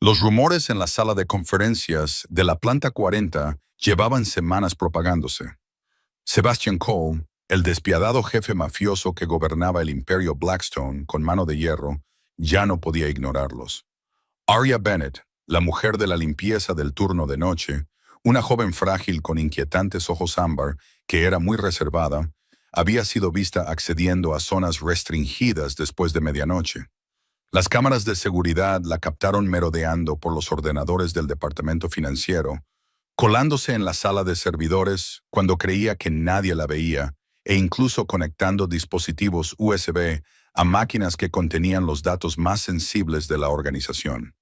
Los rumores en la sala de conferencias de la Planta 40 llevaban semanas propagándose. Sebastian Cole, el despiadado jefe mafioso que gobernaba el imperio Blackstone con mano de hierro, ya no podía ignorarlos. Aria Bennett, la mujer de la limpieza del turno de noche, una joven frágil con inquietantes ojos ámbar que era muy reservada, había sido vista accediendo a zonas restringidas después de medianoche. Las cámaras de seguridad la captaron merodeando por los ordenadores del departamento financiero, colándose en la sala de servidores cuando creía que nadie la veía e incluso conectando dispositivos USB a máquinas que contenían los datos más sensibles de la organización.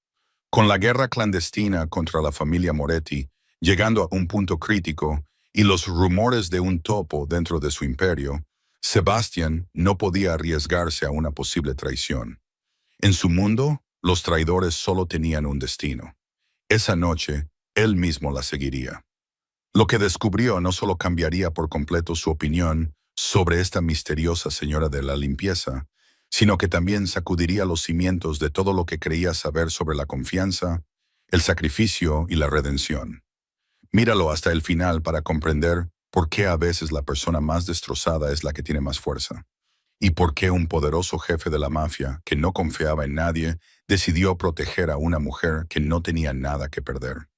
Con la guerra clandestina contra la familia Moretti llegando a un punto crítico y los rumores de un topo dentro de su imperio, Sebastian no podía arriesgarse a una posible traición. En su mundo, los traidores solo tenían un destino. Esa noche, él mismo la seguiría. Lo que descubrió no solo cambiaría por completo su opinión sobre esta misteriosa señora de la limpieza, sino que también sacudiría los cimientos de todo lo que creía saber sobre la confianza, el sacrificio y la redención. Míralo hasta el final para comprender por qué a veces la persona más destrozada es la que tiene más fuerza. Y por qué un poderoso jefe de la mafia, que no confiaba en nadie, decidió proteger a una mujer que no tenía nada que perder.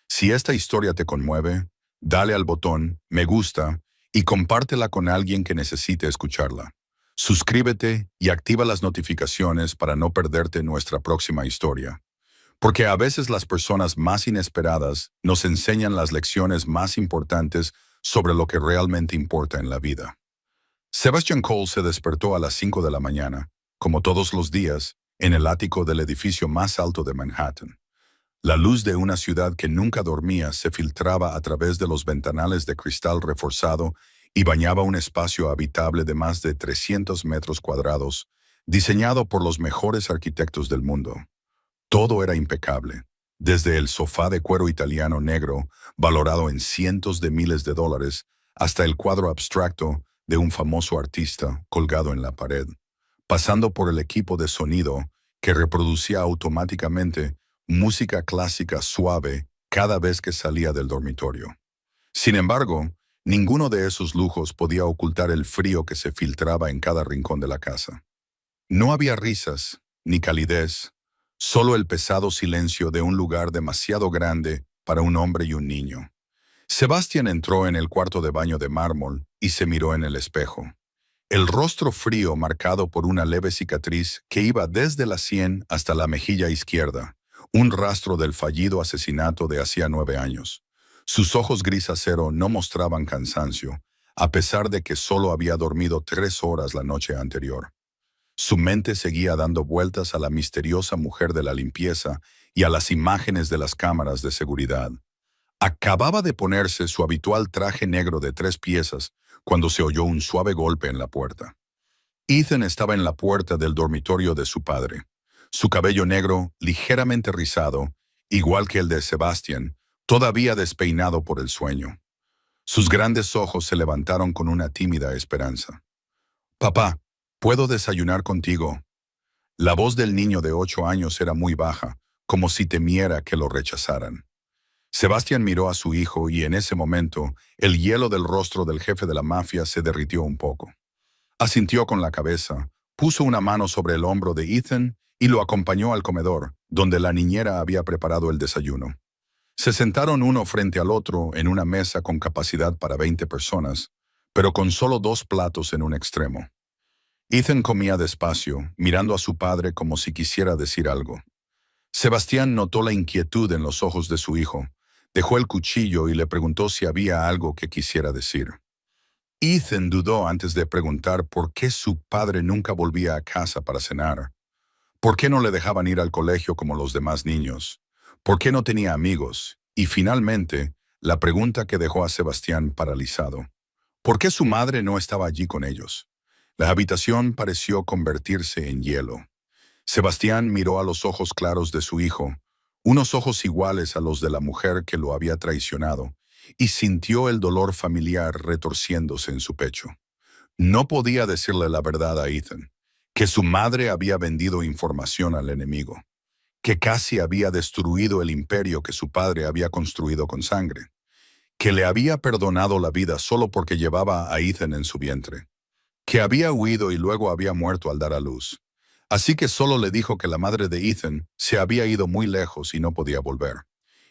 Si esta historia te conmueve, dale al botón me gusta y compártela con alguien que necesite escucharla. Suscríbete y activa las notificaciones para no perderte nuestra próxima historia. Porque a veces las personas más inesperadas nos enseñan las lecciones más importantes sobre lo que realmente importa en la vida. Sebastian Cole se despertó a las 5 de la mañana, como todos los días, en el ático del edificio más alto de Manhattan. La luz de una ciudad que nunca dormía se filtraba a través de los ventanales de cristal reforzado y bañaba un espacio habitable de más de 300 metros cuadrados, diseñado por los mejores arquitectos del mundo. Todo era impecable, desde el sofá de cuero italiano negro, valorado en cientos de miles de dólares, hasta el cuadro abstracto de un famoso artista colgado en la pared, pasando por el equipo de sonido que reproducía automáticamente música clásica suave cada vez que salía del dormitorio. Sin embargo, ninguno de esos lujos podía ocultar el frío que se filtraba en cada rincón de la casa. No había risas, ni calidez, solo el pesado silencio de un lugar demasiado grande para un hombre y un niño. Sebastian entró en el cuarto de baño de mármol y se miró en el espejo. El rostro frío marcado por una leve cicatriz que iba desde la sien hasta la mejilla izquierda, un rastro del fallido asesinato de hacía 9 años. Sus ojos gris acero no mostraban cansancio, a pesar de que solo había dormido 3 horas la noche anterior. Su mente seguía dando vueltas a la misteriosa mujer de la limpieza y a las imágenes de las cámaras de seguridad. Acababa de ponerse su habitual traje negro de 3 piezas cuando se oyó un suave golpe en la puerta. Ethan estaba en la puerta del dormitorio de su padre. Su cabello negro, ligeramente rizado, igual que el de Sebastian, todavía despeinado por el sueño. Sus grandes ojos se levantaron con una tímida esperanza. «Papá, ¿puedo desayunar contigo?» La voz del niño de 8 años era muy baja, como si temiera que lo rechazaran. Sebastian miró a su hijo y en ese momento el hielo del rostro del jefe de la mafia se derritió un poco. Asintió con la cabeza, puso una mano sobre el hombro de Ethan y lo acompañó al comedor, donde la niñera había preparado el desayuno. Se sentaron uno frente al otro en una mesa con capacidad para 20 personas, pero con solo 2 platos en un extremo. Ethan comía despacio, mirando a su padre como si quisiera decir algo. Sebastián notó la inquietud en los ojos de su hijo. Dejó el cuchillo y le preguntó si había algo que quisiera decir. Ethan dudó antes de preguntar por qué su padre nunca volvía a casa para cenar. ¿Por qué no le dejaban ir al colegio como los demás niños? ¿Por qué no tenía amigos? Y finalmente, la pregunta que dejó a Sebastián paralizado. ¿Por qué su madre no estaba allí con ellos? La habitación pareció convertirse en hielo. Sebastián miró a los ojos claros de su hijo, unos ojos iguales a los de la mujer que lo había traicionado, y sintió el dolor familiar retorciéndose en su pecho. No podía decirle la verdad a Ethan, que su madre había vendido información al enemigo, que casi había destruido el imperio que su padre había construido con sangre, que le había perdonado la vida solo porque llevaba a Ethan en su vientre, que había huido y luego había muerto al dar a luz. Así que solo le dijo que la madre de Ethan se había ido muy lejos y no podía volver.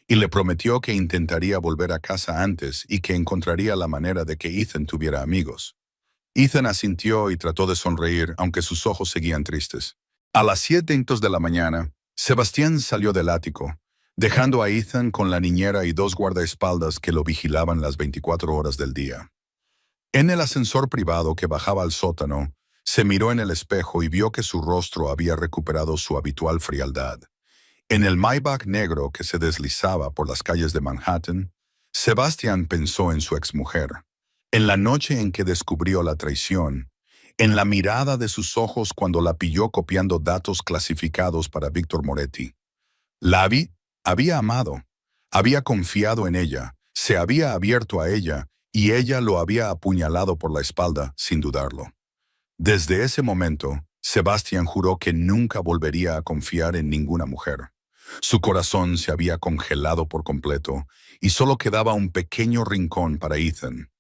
Y le prometió que intentaría volver a casa antes y que encontraría la manera de que Ethan tuviera amigos. Ethan asintió y trató de sonreír, aunque sus ojos seguían tristes. A las 7:00 de la mañana, Sebastián salió del ático, dejando a Ethan con la niñera y 2 guardaespaldas que lo vigilaban las 24 horas del día. En el ascensor privado que bajaba al sótano, se miró en el espejo y vio que su rostro había recuperado su habitual frialdad. En el Maybach negro que se deslizaba por las calles de Manhattan, Sebastián pensó en su exmujer. En la noche en que descubrió la traición, en la mirada de sus ojos cuando la pilló copiando datos clasificados para Víctor Moretti. Había amado, había confiado en ella, se había abierto a ella y ella lo había apuñalado por la espalda sin dudarlo. Desde ese momento, Sebastián juró que nunca volvería a confiar en ninguna mujer. Su corazón se había congelado por completo y solo quedaba un pequeño rincón para Ethan.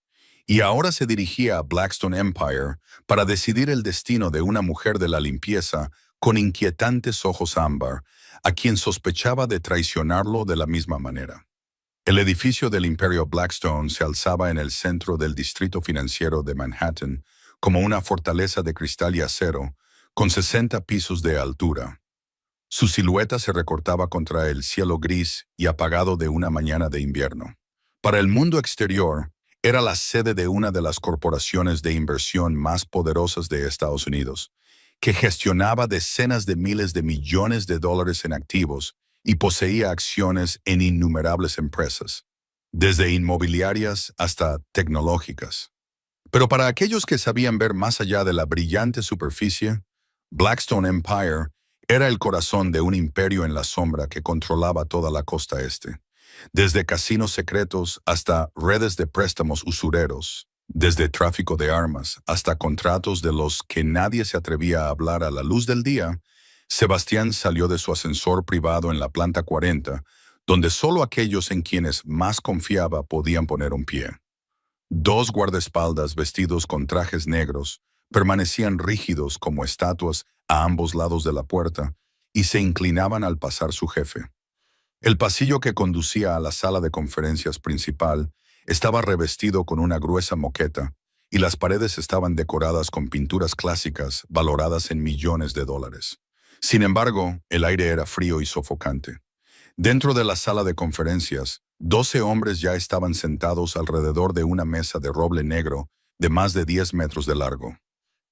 Y ahora se dirigía a Blackstone Empire para decidir el destino de una mujer de la limpieza con inquietantes ojos ámbar, a quien sospechaba de traicionarlo de la misma manera. El edificio del Imperio Blackstone se alzaba en el centro del distrito financiero de Manhattan como una fortaleza de cristal y acero, con 60 pisos de altura. Su silueta se recortaba contra el cielo gris y apagado de una mañana de invierno. Para el mundo exterior, era la sede de una de las corporaciones de inversión más poderosas de Estados Unidos, que gestionaba decenas de miles de millones de dólares en activos y poseía acciones en innumerables empresas, desde inmobiliarias hasta tecnológicas. Pero para aquellos que sabían ver más allá de la brillante superficie, Blackstone Empire era el corazón de un imperio en la sombra que controlaba toda la costa este, desde casinos secretos hasta redes de préstamos usureros, desde tráfico de armas hasta contratos de los que nadie se atrevía a hablar a la luz del día. Sebastián salió de su ascensor privado en la planta 40, donde solo aquellos en quienes más confiaba podían poner un pie. 2 guardaespaldas vestidos con trajes negros permanecían rígidos como estatuas a ambos lados de la puerta y se inclinaban al pasar su jefe. El pasillo que conducía a la sala de conferencias principal estaba revestido con una gruesa moqueta y las paredes estaban decoradas con pinturas clásicas valoradas en millones de dólares. Sin embargo, el aire era frío y sofocante. Dentro de la sala de conferencias, 12 hombres ya estaban sentados alrededor de una mesa de roble negro de más de 10 metros de largo.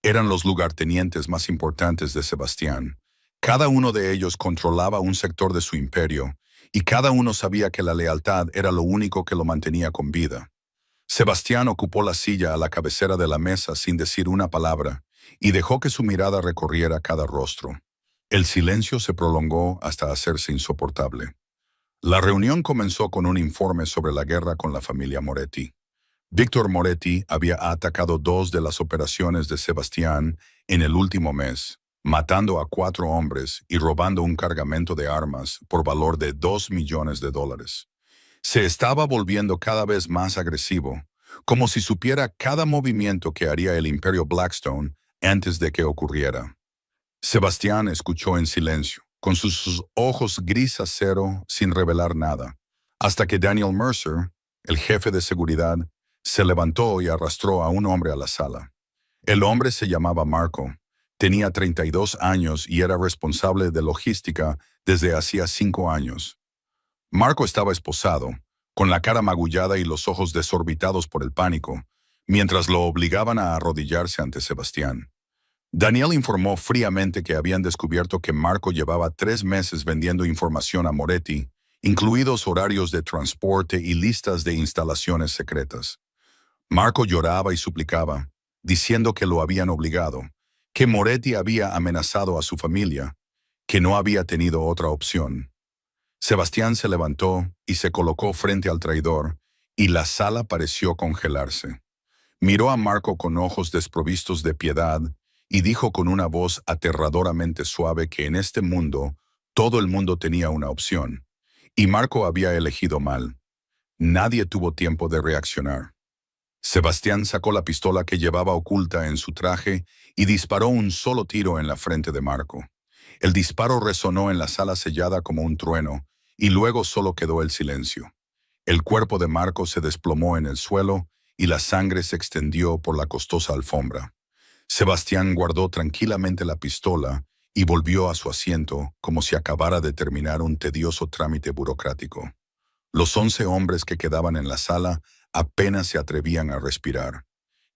Eran los lugartenientes más importantes de Sebastián. Cada uno de ellos controlaba un sector de su imperio, y cada uno sabía que la lealtad era lo único que lo mantenía con vida. Sebastián ocupó la silla a la cabecera de la mesa sin decir una palabra, y dejó que su mirada recorriera cada rostro. El silencio se prolongó hasta hacerse insoportable. La reunión comenzó con un informe sobre la guerra con la familia Moretti. Víctor Moretti había atacado 2 de las operaciones de Sebastián en el último mes, matando a 4 hombres y robando un cargamento de armas por valor de $2 millones. Se estaba volviendo cada vez más agresivo, como si supiera cada movimiento que haría el Imperio Blackstone antes de que ocurriera. Sebastián escuchó en silencio, con sus ojos gris acero sin revelar nada, hasta que Daniel Mercer, el jefe de seguridad, se levantó y arrastró a un hombre a la sala. El hombre se llamaba Marco, tenía 32 años y era responsable de logística desde hacía 5 años. Marco estaba esposado, con la cara magullada y los ojos desorbitados por el pánico, mientras lo obligaban a arrodillarse ante Sebastián. Daniel informó fríamente que habían descubierto que Marco llevaba 3 meses vendiendo información a Moretti, incluidos horarios de transporte y listas de instalaciones secretas. Marco lloraba y suplicaba, diciendo que lo habían obligado, que Moretti había amenazado a su familia, que no había tenido otra opción. Sebastián se levantó y se colocó frente al traidor, y la sala pareció congelarse. Miró a Marco con ojos desprovistos de piedad y dijo con una voz aterradoramente suave que en este mundo Todo el mundo tenía una opción, y Marco había elegido mal. Nadie tuvo tiempo de reaccionar. Sebastián sacó la pistola que llevaba oculta en su traje y disparó un solo tiro en la frente de Marco. El disparo resonó en la sala sellada como un trueno, y luego solo quedó el silencio. El cuerpo de Marco se desplomó en el suelo y la sangre se extendió por la costosa alfombra. Sebastián guardó tranquilamente la pistola y volvió a su asiento como si acabara de terminar un tedioso trámite burocrático. Los 11 hombres que quedaban en la sala apenas se atrevían a respirar.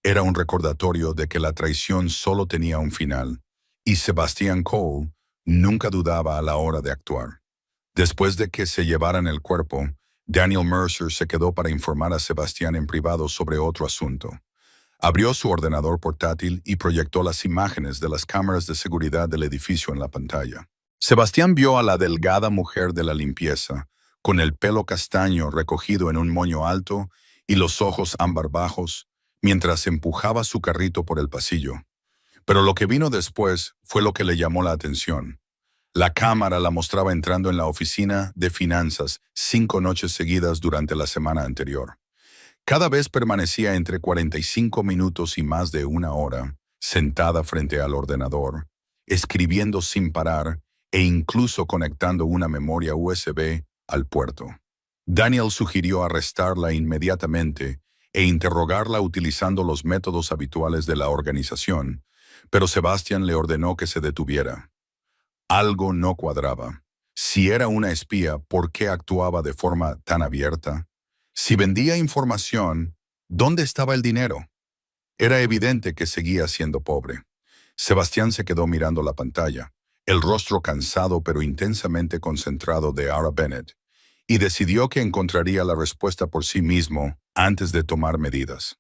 Era un recordatorio de que la traición solo tenía un final, y Sebastian Cole nunca dudaba a la hora de actuar. Después de que se llevaran el cuerpo, Daniel Mercer se quedó para informar a Sebastián en privado sobre otro asunto. Abrió su ordenador portátil y proyectó las imágenes de las cámaras de seguridad del edificio en la pantalla. Sebastián vio a la delgada mujer de la limpieza, con el pelo castaño recogido en un moño alto y los ojos ámbar bajos, mientras empujaba su carrito por el pasillo. Pero lo que vino después fue lo que le llamó la atención. La cámara la mostraba entrando en la oficina de finanzas 5 noches seguidas durante la semana anterior. Cada vez permanecía entre 45 minutos y más de 1 hora, sentada frente al ordenador, escribiendo sin parar e incluso conectando una memoria USB al puerto. Daniel sugirió arrestarla inmediatamente e interrogarla utilizando los métodos habituales de la organización, pero Sebastian le ordenó que se detuviera. Algo no cuadraba. Si era una espía, ¿por qué actuaba de forma tan abierta? Si vendía información, ¿dónde estaba el dinero? Era evidente que seguía siendo pobre. Sebastián se quedó mirando la pantalla, el rostro cansado pero intensamente concentrado de Ara Bennett, y decidió que encontraría la respuesta por sí mismo antes de tomar medidas.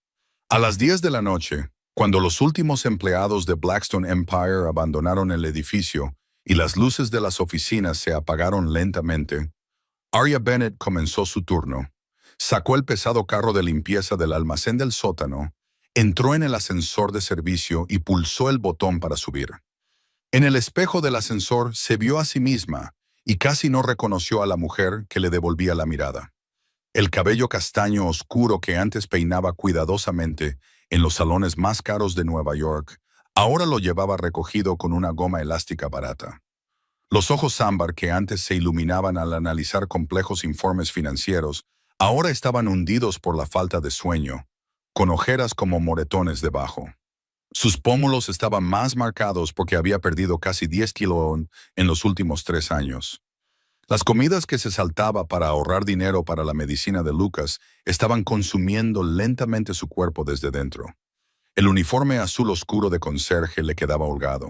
A las 10 de la noche, cuando los últimos empleados de Blackstone Empire abandonaron el edificio y las luces de las oficinas se apagaron lentamente, Arya Bennett comenzó su turno. Sacó el pesado carro de limpieza del almacén del sótano, entró en el ascensor de servicio y pulsó el botón para subir. En el espejo del ascensor se vio a sí misma y casi no reconoció a la mujer que le devolvía la mirada. El cabello castaño oscuro que antes peinaba cuidadosamente en los salones más caros de Nueva York, ahora lo llevaba recogido con una goma elástica barata. Los ojos ámbar que antes se iluminaban al analizar complejos informes financieros, ahora estaban hundidos por la falta de sueño, con ojeras como moretones debajo. Sus pómulos estaban más marcados porque había perdido casi 10 kilos en los últimos 3 años. Las comidas que se saltaba para ahorrar dinero para la medicina de Lucas estaban consumiendo lentamente su cuerpo desde dentro. El uniforme azul oscuro de conserje le quedaba holgado.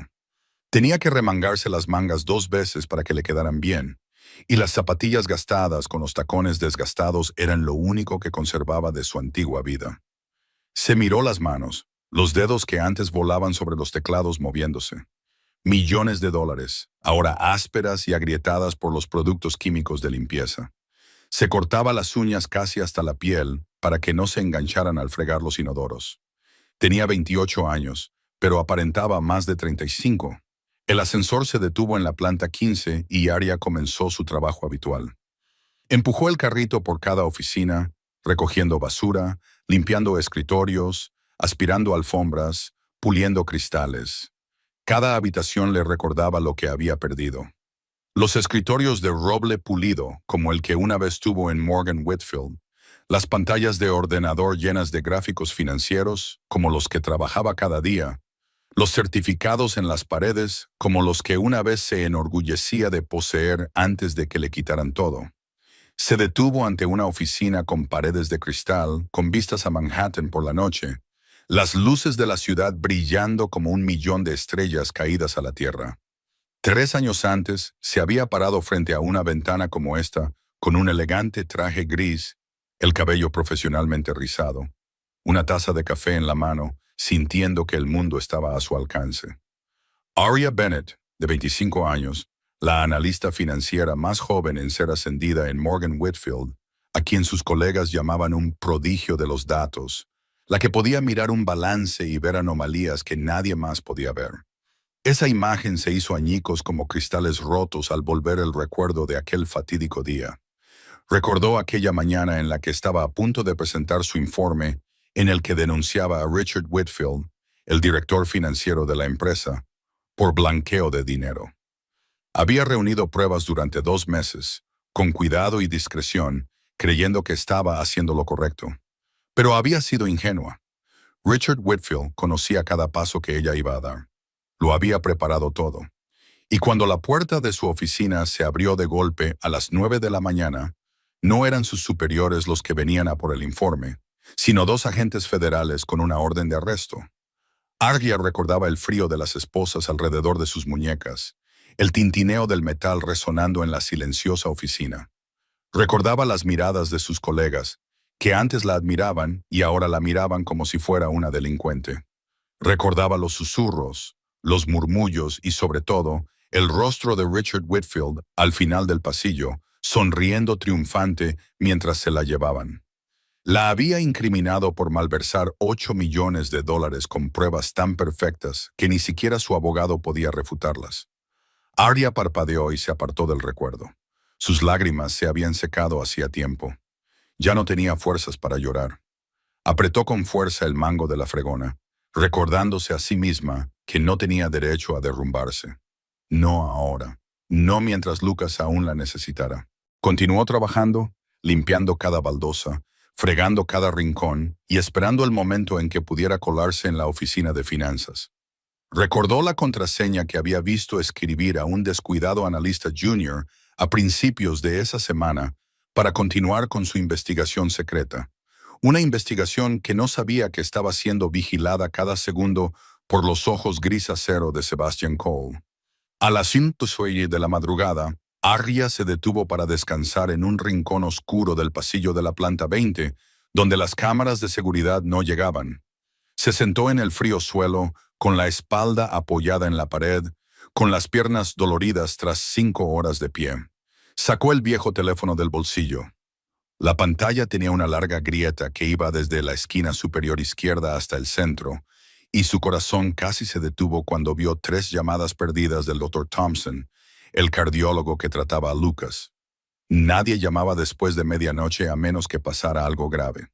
Tenía que remangarse las mangas 2 veces para que le quedaran bien, y las zapatillas gastadas con los tacones desgastados eran lo único que conservaba de su antigua vida. Se miró las manos, los dedos que antes volaban sobre los teclados moviéndose. Millones de dólares, ahora ásperas y agrietadas por los productos químicos de limpieza. Se cortaba las uñas casi hasta la piel para que no se engancharan al fregar los inodoros. Tenía 28 años, pero aparentaba más de 35. El ascensor se detuvo en la planta 15 y Arya comenzó su trabajo habitual. Empujó el carrito por cada oficina, recogiendo basura, limpiando escritorios, aspirando alfombras, puliendo cristales. Cada habitación le recordaba lo que había perdido. Los escritorios de roble pulido, como el que una vez tuvo en Morgan Whitfield, las pantallas de ordenador llenas de gráficos financieros, como los que trabajaba cada día, los certificados en las paredes, como los que una vez se enorgullecía de poseer antes de que le quitaran todo. Se detuvo ante una oficina con paredes de cristal, con vistas a Manhattan por la noche, las luces de la ciudad brillando como 1 millón de estrellas caídas a la tierra. 3 años antes, se había parado frente a una ventana como esta, con un elegante traje gris, el cabello profesionalmente rizado, una taza de café en la mano, sintiendo que el mundo estaba a su alcance. Arya Bennett, de 25 años, la analista financiera más joven en ser ascendida en Morgan Whitfield, a quien sus colegas llamaban un prodigio de los datos, la que podía mirar un balance y ver anomalías que nadie más podía ver. Esa imagen se hizo añicos como cristales rotos al volver el recuerdo de aquel fatídico día. Recordó aquella mañana en la que estaba a punto de presentar su informe en el que denunciaba a Richard Whitfield, el director financiero de la empresa, por blanqueo de dinero. Había reunido pruebas durante 2 meses, con cuidado y discreción, creyendo que estaba haciendo lo correcto. Pero había sido ingenua. Richard Whitfield conocía cada paso que ella iba a dar. Lo había preparado todo. Y cuando la puerta de su oficina se abrió de golpe a las 9 de la mañana, no eran sus superiores los que venían a por el informe, sino 2 agentes federales con una orden de arresto. Argia recordaba el frío de las esposas alrededor de sus muñecas, el tintineo del metal resonando en la silenciosa oficina. Recordaba las miradas de sus colegas, que antes la admiraban y ahora la miraban como si fuera una delincuente. Recordaba los susurros, los murmullos y, sobre todo, el rostro de Richard Whitfield al final del pasillo, sonriendo triunfante mientras se la llevaban. La había incriminado por malversar $8 millones con pruebas tan perfectas que ni siquiera su abogado podía refutarlas. Arya parpadeó y se apartó del recuerdo. Sus lágrimas se habían secado hacía tiempo. Ya no tenía fuerzas para llorar. Apretó con fuerza el mango de la fregona, recordándose a sí misma que no tenía derecho a derrumbarse. No ahora. No mientras Lucas aún la necesitara. Continuó trabajando, limpiando cada baldosa, fregando cada rincón y esperando el momento en que pudiera colarse en la oficina de finanzas. Recordó la contraseña que había visto escribir a un descuidado analista junior a principios de esa semana para continuar con su investigación secreta. Una investigación que no sabía que estaba siendo vigilada cada segundo por los ojos gris acero de Sebastian Cole. A las 5:06 de la madrugada, Arya se detuvo para descansar en un rincón oscuro del pasillo de la planta 20, donde las cámaras de seguridad no llegaban. Se sentó en el frío suelo, con la espalda apoyada en la pared, con las piernas doloridas tras 5 horas de pie. Sacó el viejo teléfono del bolsillo. La pantalla tenía una larga grieta que iba desde la esquina superior izquierda hasta el centro, y su corazón casi se detuvo cuando vio 3 llamadas perdidas del Dr. Thompson, el cardiólogo que trataba a Lucas. Nadie llamaba después de medianoche a menos que pasara algo grave.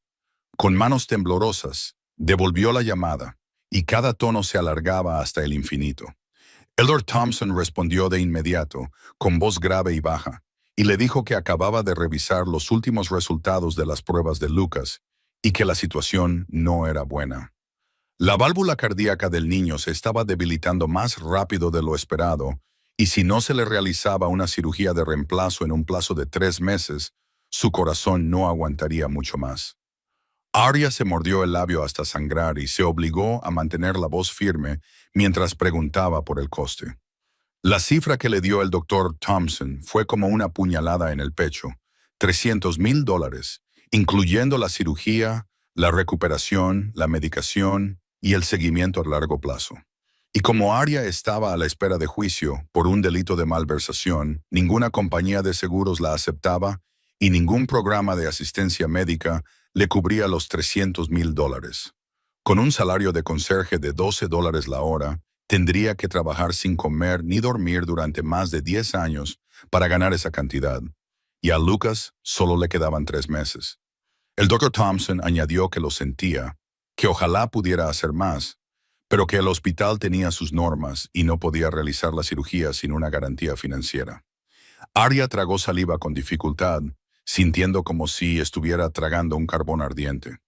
Con manos temblorosas, devolvió la llamada, y cada tono se alargaba hasta el infinito. El Dr. Thompson respondió de inmediato, con voz grave y baja, y le dijo que acababa de revisar los últimos resultados de las pruebas de Lucas y que la situación no era buena. La válvula cardíaca del niño se estaba debilitando más rápido de lo esperado, y si no se le realizaba una cirugía de reemplazo en un plazo de 3 meses, su corazón no aguantaría mucho más. Arya se mordió el labio hasta sangrar y se obligó a mantener la voz firme mientras preguntaba por el coste. La cifra que le dio el doctor Thompson fue como una puñalada en el pecho: $300,000, incluyendo la cirugía, la recuperación, la medicación y el seguimiento a largo plazo. Y como Arya estaba a la espera de juicio por un delito de malversación, ninguna compañía de seguros la aceptaba y ningún programa de asistencia médica le cubría los $300,000. Con un salario de conserje de $12 la hora, tendría que trabajar sin comer ni dormir durante más de 10 años para ganar esa cantidad. Y a Lucas solo le quedaban 3 meses. El Dr. Thompson añadió que lo sentía, que ojalá pudiera hacer más, pero que el hospital tenía sus normas y no podía realizar la cirugía sin una garantía financiera. Arya tragó saliva con dificultad, sintiendo como si estuviera tragando un carbón ardiente.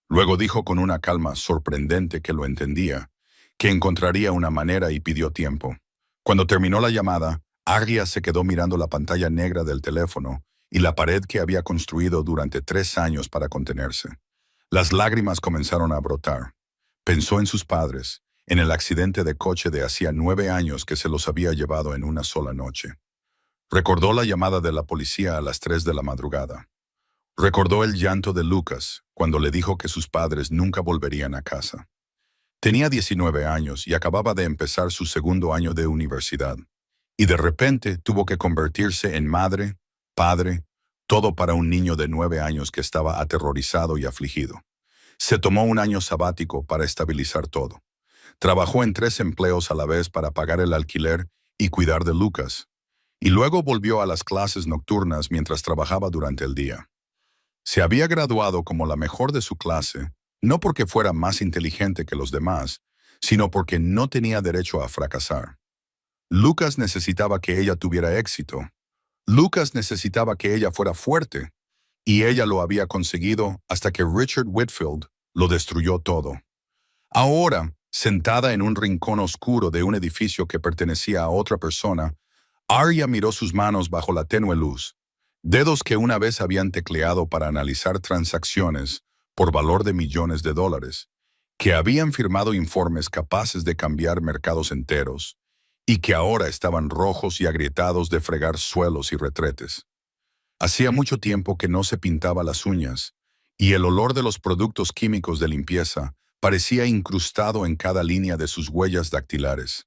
Luego dijo con una calma sorprendente que lo entendía, que encontraría una manera y pidió tiempo. Cuando terminó la llamada, Arya se quedó mirando la pantalla negra del teléfono y la pared que había construido durante 3 años para contenerse. Las lágrimas comenzaron a brotar. Pensó en sus padres, en el accidente de coche de hacía 9 años que se los había llevado en una sola noche. Recordó la llamada de la policía a las 3 de la madrugada. Recordó el llanto de Lucas cuando le dijo que sus padres nunca volverían a casa. Tenía 19 años y acababa de empezar su segundo año de universidad. Y de repente tuvo que convertirse en madre, padre, todo para un niño de 9 años que estaba aterrorizado y afligido. Se tomó un año sabático para estabilizar todo. Trabajó en 3 empleos a la vez para pagar el alquiler y cuidar de Lucas, y luego volvió a las clases nocturnas mientras trabajaba durante el día. Se había graduado como la mejor de su clase, no porque fuera más inteligente que los demás, sino porque no tenía derecho a fracasar. Lucas necesitaba que ella tuviera éxito. Lucas necesitaba que ella fuera fuerte, y ella lo había conseguido hasta que Richard Whitfield lo destruyó todo. Ahora, sentada en un rincón oscuro de un edificio que pertenecía a otra persona, Arya miró sus manos bajo la tenue luz, dedos que una vez habían tecleado para analizar transacciones por valor de millones de dólares, que habían firmado informes capaces de cambiar mercados enteros, y que ahora estaban rojos y agrietados de fregar suelos y retretes. Hacía mucho tiempo que no se pintaba las uñas, y el olor de los productos químicos de limpieza parecía incrustado en cada línea de sus huellas dactilares.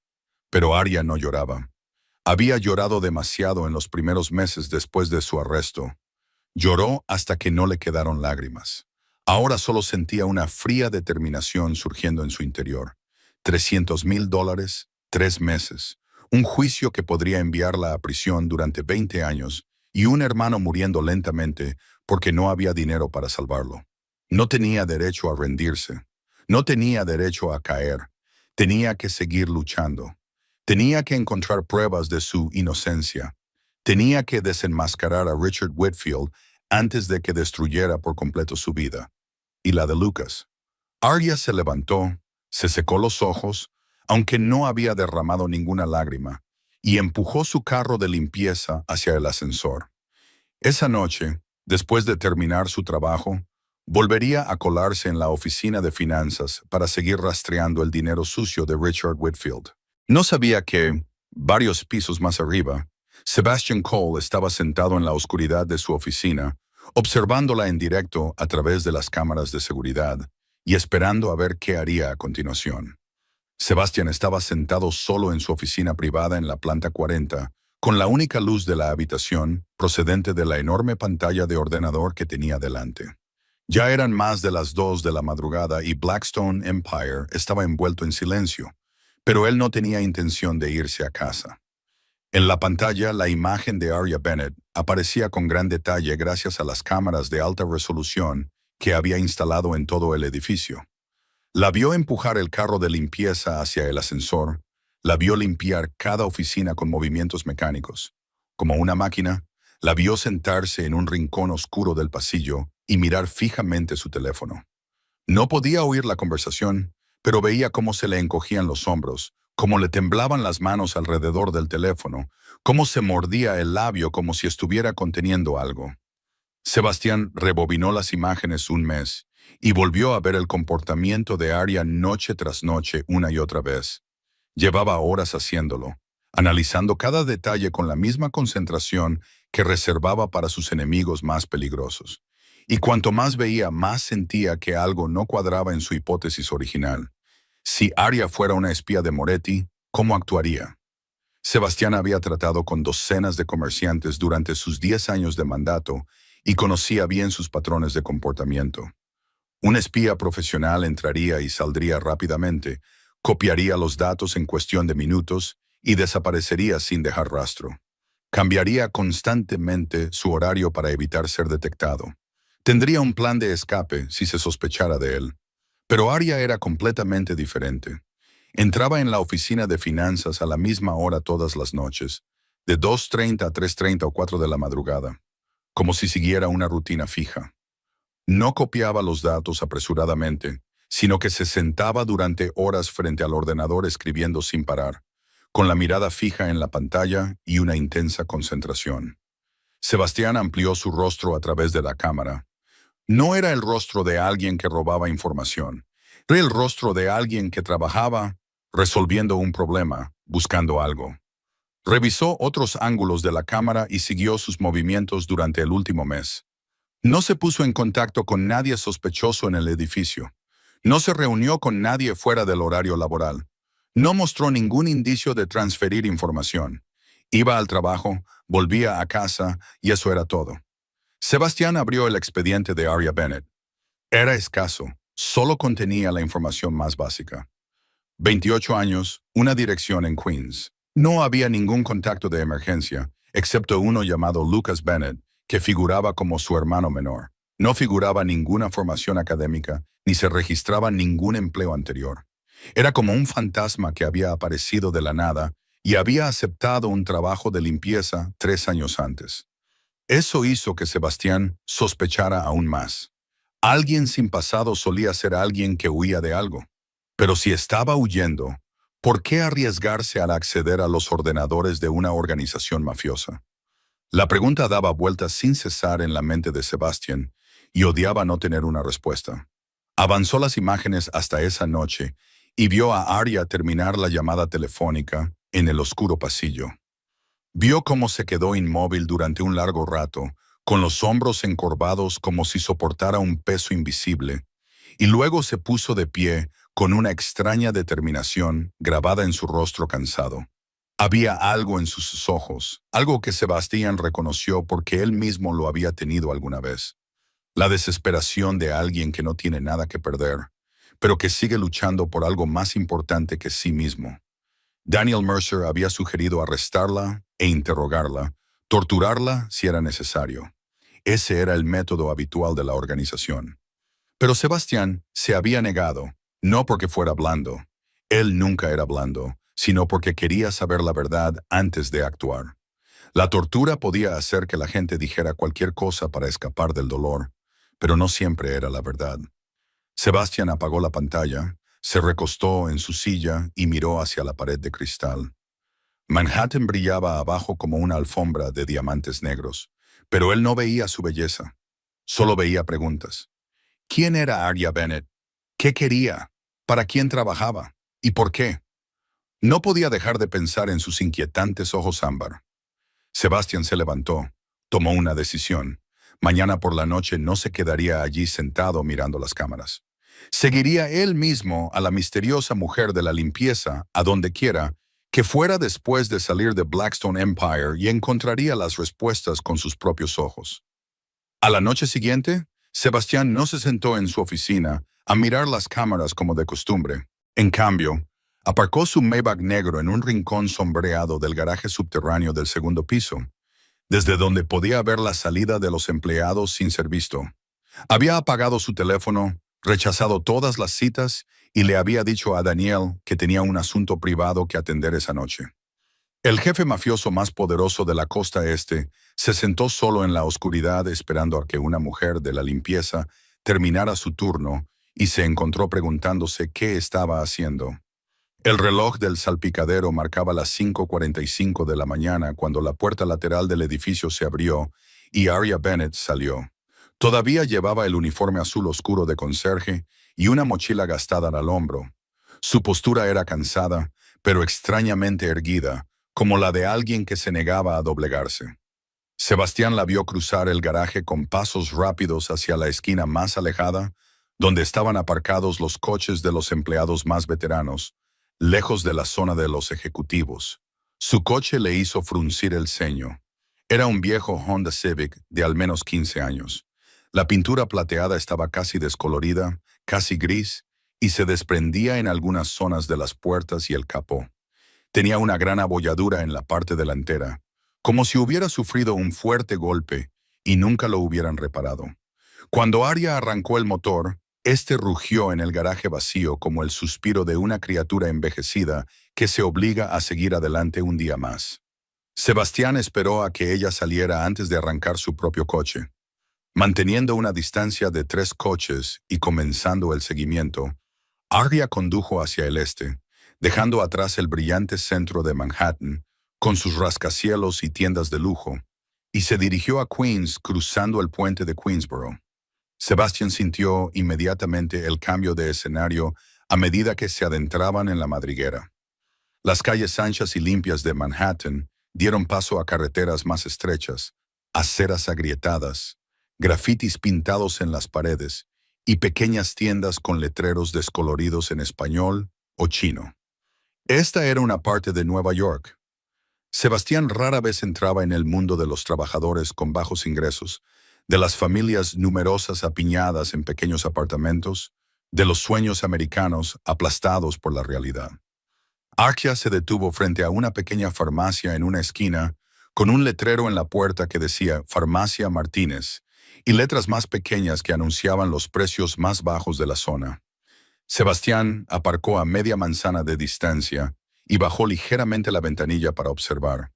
Pero Arya no lloraba. Había llorado demasiado en los primeros meses después de su arresto. Lloró hasta que no le quedaron lágrimas. Ahora solo sentía una fría determinación surgiendo en su interior. $300,000, 3 meses, un juicio que podría enviarla a prisión durante 20 años y un hermano muriendo lentamente porque no había dinero para salvarlo. No tenía derecho a rendirse. No tenía derecho a caer. Tenía que seguir luchando. Tenía que encontrar pruebas de su inocencia. Tenía que desenmascarar a Richard Whitfield antes de que destruyera por completo su vida y la de Lucas. Arya se levantó, se secó los ojos, aunque no había derramado ninguna lágrima, y empujó su carro de limpieza hacia el ascensor. Esa noche, después de terminar su trabajo, volvería a colarse en la oficina de finanzas para seguir rastreando el dinero sucio de Richard Whitfield. No sabía que, varios pisos más arriba, Sebastian Cole estaba sentado en la oscuridad de su oficina, observándola en directo a través de las cámaras de seguridad y esperando a ver qué haría a continuación. Sebastian estaba sentado solo en su oficina privada en la planta 40, con la única luz de la habitación procedente de la enorme pantalla de ordenador que tenía delante. Ya eran más de las 2 de la madrugada y Blackstone Empire estaba envuelto en silencio, pero él no tenía intención de irse a casa. En la pantalla, la imagen de Arya Bennett aparecía con gran detalle gracias a las cámaras de alta resolución que había instalado en todo el edificio. La vio empujar el carro de limpieza hacia el ascensor, la vio limpiar cada oficina con movimientos mecánicos. Como una máquina, la vio sentarse en un rincón oscuro del pasillo y mirar fijamente su teléfono. No podía oír la conversación, pero veía cómo se le encogían los hombros, cómo le temblaban las manos alrededor del teléfono, cómo se mordía el labio como si estuviera conteniendo algo. Sebastián rebobinó las imágenes un mes y volvió a ver el comportamiento de Arya noche tras noche una y otra vez. Llevaba horas haciéndolo, analizando cada detalle con la misma concentración que reservaba para sus enemigos más peligrosos. Y cuanto más veía, más sentía que algo no cuadraba en su hipótesis original. Si Arya fuera una espía de Moretti, ¿cómo actuaría? Sebastián había tratado con docenas de comerciantes durante sus 10 años de mandato y conocía bien sus patrones de comportamiento. Un espía profesional entraría y saldría rápidamente, copiaría los datos en cuestión de minutos y desaparecería sin dejar rastro. Cambiaría constantemente su horario para evitar ser detectado. Tendría un plan de escape si se sospechara de él. Pero Arya era completamente diferente. Entraba en la oficina de finanzas a la misma hora todas las noches, de 2:30 a 3:30 o 4 de la madrugada, como si siguiera una rutina fija. No copiaba los datos apresuradamente, sino que se sentaba durante horas frente al ordenador escribiendo sin parar, con la mirada fija en la pantalla y una intensa concentración. Sebastián amplió su rostro a través de la cámara. No era el rostro de alguien que robaba información. Era el rostro de alguien que trabajaba resolviendo un problema, buscando algo. Revisó otros ángulos de la cámara y siguió sus movimientos durante el último mes. No se puso en contacto con nadie sospechoso en el edificio. No se reunió con nadie fuera del horario laboral. No mostró ningún indicio de transferir información. Iba al trabajo, volvía a casa y eso era todo. Sebastián abrió el expediente de Arya Bennett. Era escaso, solo contenía la información más básica. 28 años, una dirección en Queens. No había ningún contacto de emergencia, excepto uno llamado Lucas Bennett, que figuraba como su hermano menor. No figuraba ninguna formación académica, ni se registraba ningún empleo anterior. Era como un fantasma que había aparecido de la nada y había aceptado un trabajo de limpieza 3 años antes. Eso hizo que Sebastián sospechara aún más. Alguien sin pasado solía ser alguien que huía de algo. Pero si estaba huyendo, ¿por qué arriesgarse al acceder a los ordenadores de una organización mafiosa? La pregunta daba vueltas sin cesar en la mente de Sebastián y odiaba no tener una respuesta. Avanzó las imágenes hasta esa noche y vio a Arya terminar la llamada telefónica en el oscuro pasillo. Vio cómo se quedó inmóvil durante un largo rato, con los hombros encorvados como si soportara un peso invisible, y luego se puso de pie con una extraña determinación grabada en su rostro cansado. Había algo en sus ojos, algo que Sebastián reconoció porque él mismo lo había tenido alguna vez. La desesperación de alguien que no tiene nada que perder, pero que sigue luchando por algo más importante que sí mismo. Daniel Mercer había sugerido arrestarla e interrogarla, torturarla si era necesario. Ese era el método habitual de la organización. Pero Sebastián se había negado, no porque fuera blando. Él nunca era blando, sino porque quería saber la verdad antes de actuar. La tortura podía hacer que la gente dijera cualquier cosa para escapar del dolor, pero no siempre era la verdad. Sebastián apagó la pantalla, se recostó en su silla y miró hacia la pared de cristal. Manhattan brillaba abajo como una alfombra de diamantes negros, pero él no veía su belleza, solo veía preguntas. ¿Quién era Arya Bennett? ¿Qué quería? ¿Para quién trabajaba? ¿Y por qué? No podía dejar de pensar en sus inquietantes ojos ámbar. Sebastián se levantó, tomó una decisión. Mañana por la noche no se quedaría allí sentado mirando las cámaras. Seguiría él mismo a la misteriosa mujer de la limpieza a donde quiera que fuera después de salir de Blackstone Empire y encontraría las respuestas con sus propios ojos. A la noche siguiente, Sebastián no se sentó en su oficina a mirar las cámaras como de costumbre. En cambio, aparcó su Maybach negro en un rincón sombreado del garaje subterráneo del segundo piso, desde donde podía ver la salida de los empleados sin ser visto. Había apagado su teléfono, rechazado todas las citas y le había dicho a Daniel que tenía un asunto privado que atender esa noche. El jefe mafioso más poderoso de la costa este se sentó solo en la oscuridad esperando a que una mujer de la limpieza terminara su turno y se encontró preguntándose qué estaba haciendo. El reloj del salpicadero marcaba las 5:45 de la mañana cuando la puerta lateral del edificio se abrió y Arya Bennett salió. Todavía llevaba el uniforme azul oscuro de conserje y una mochila gastada al hombro. Su postura era cansada, pero extrañamente erguida, como la de alguien que se negaba a doblegarse. Sebastián la vio cruzar el garaje con pasos rápidos hacia la esquina más alejada, donde estaban aparcados los coches de los empleados más veteranos, lejos de la zona de los ejecutivos. Su coche le hizo fruncir el ceño. Era un viejo Honda Civic de al menos 15 años. La pintura plateada estaba casi descolorida, casi gris, y se desprendía en algunas zonas de las puertas y el capó. Tenía una gran abolladura en la parte delantera, como si hubiera sufrido un fuerte golpe y nunca lo hubieran reparado. Cuando Arya arrancó el motor, este rugió en el garaje vacío como el suspiro de una criatura envejecida que se obliga a seguir adelante un día más. Sebastián esperó a que ella saliera antes de arrancar su propio coche. Manteniendo una distancia de 3 coches y comenzando el seguimiento, Arya condujo hacia el este, dejando atrás el brillante centro de Manhattan, con sus rascacielos y tiendas de lujo, y se dirigió a Queens cruzando el puente de Queensboro. Sebastian sintió inmediatamente el cambio de escenario a medida que se adentraban en la madriguera. Las calles anchas y limpias de Manhattan dieron paso a carreteras más estrechas, aceras agrietadas, grafitis pintados en las paredes y pequeñas tiendas con letreros descoloridos en español o chino. Esta era una parte de Nueva York. Sebastián rara vez entraba en el mundo de los trabajadores con bajos ingresos, de las familias numerosas apiñadas en pequeños apartamentos, de los sueños americanos aplastados por la realidad. Arya se detuvo frente a una pequeña farmacia en una esquina, con un letrero en la puerta que decía Farmacia Martínez, y letras más pequeñas que anunciaban los precios más bajos de la zona. Sebastián aparcó a media manzana de distancia y bajó ligeramente la ventanilla para observar.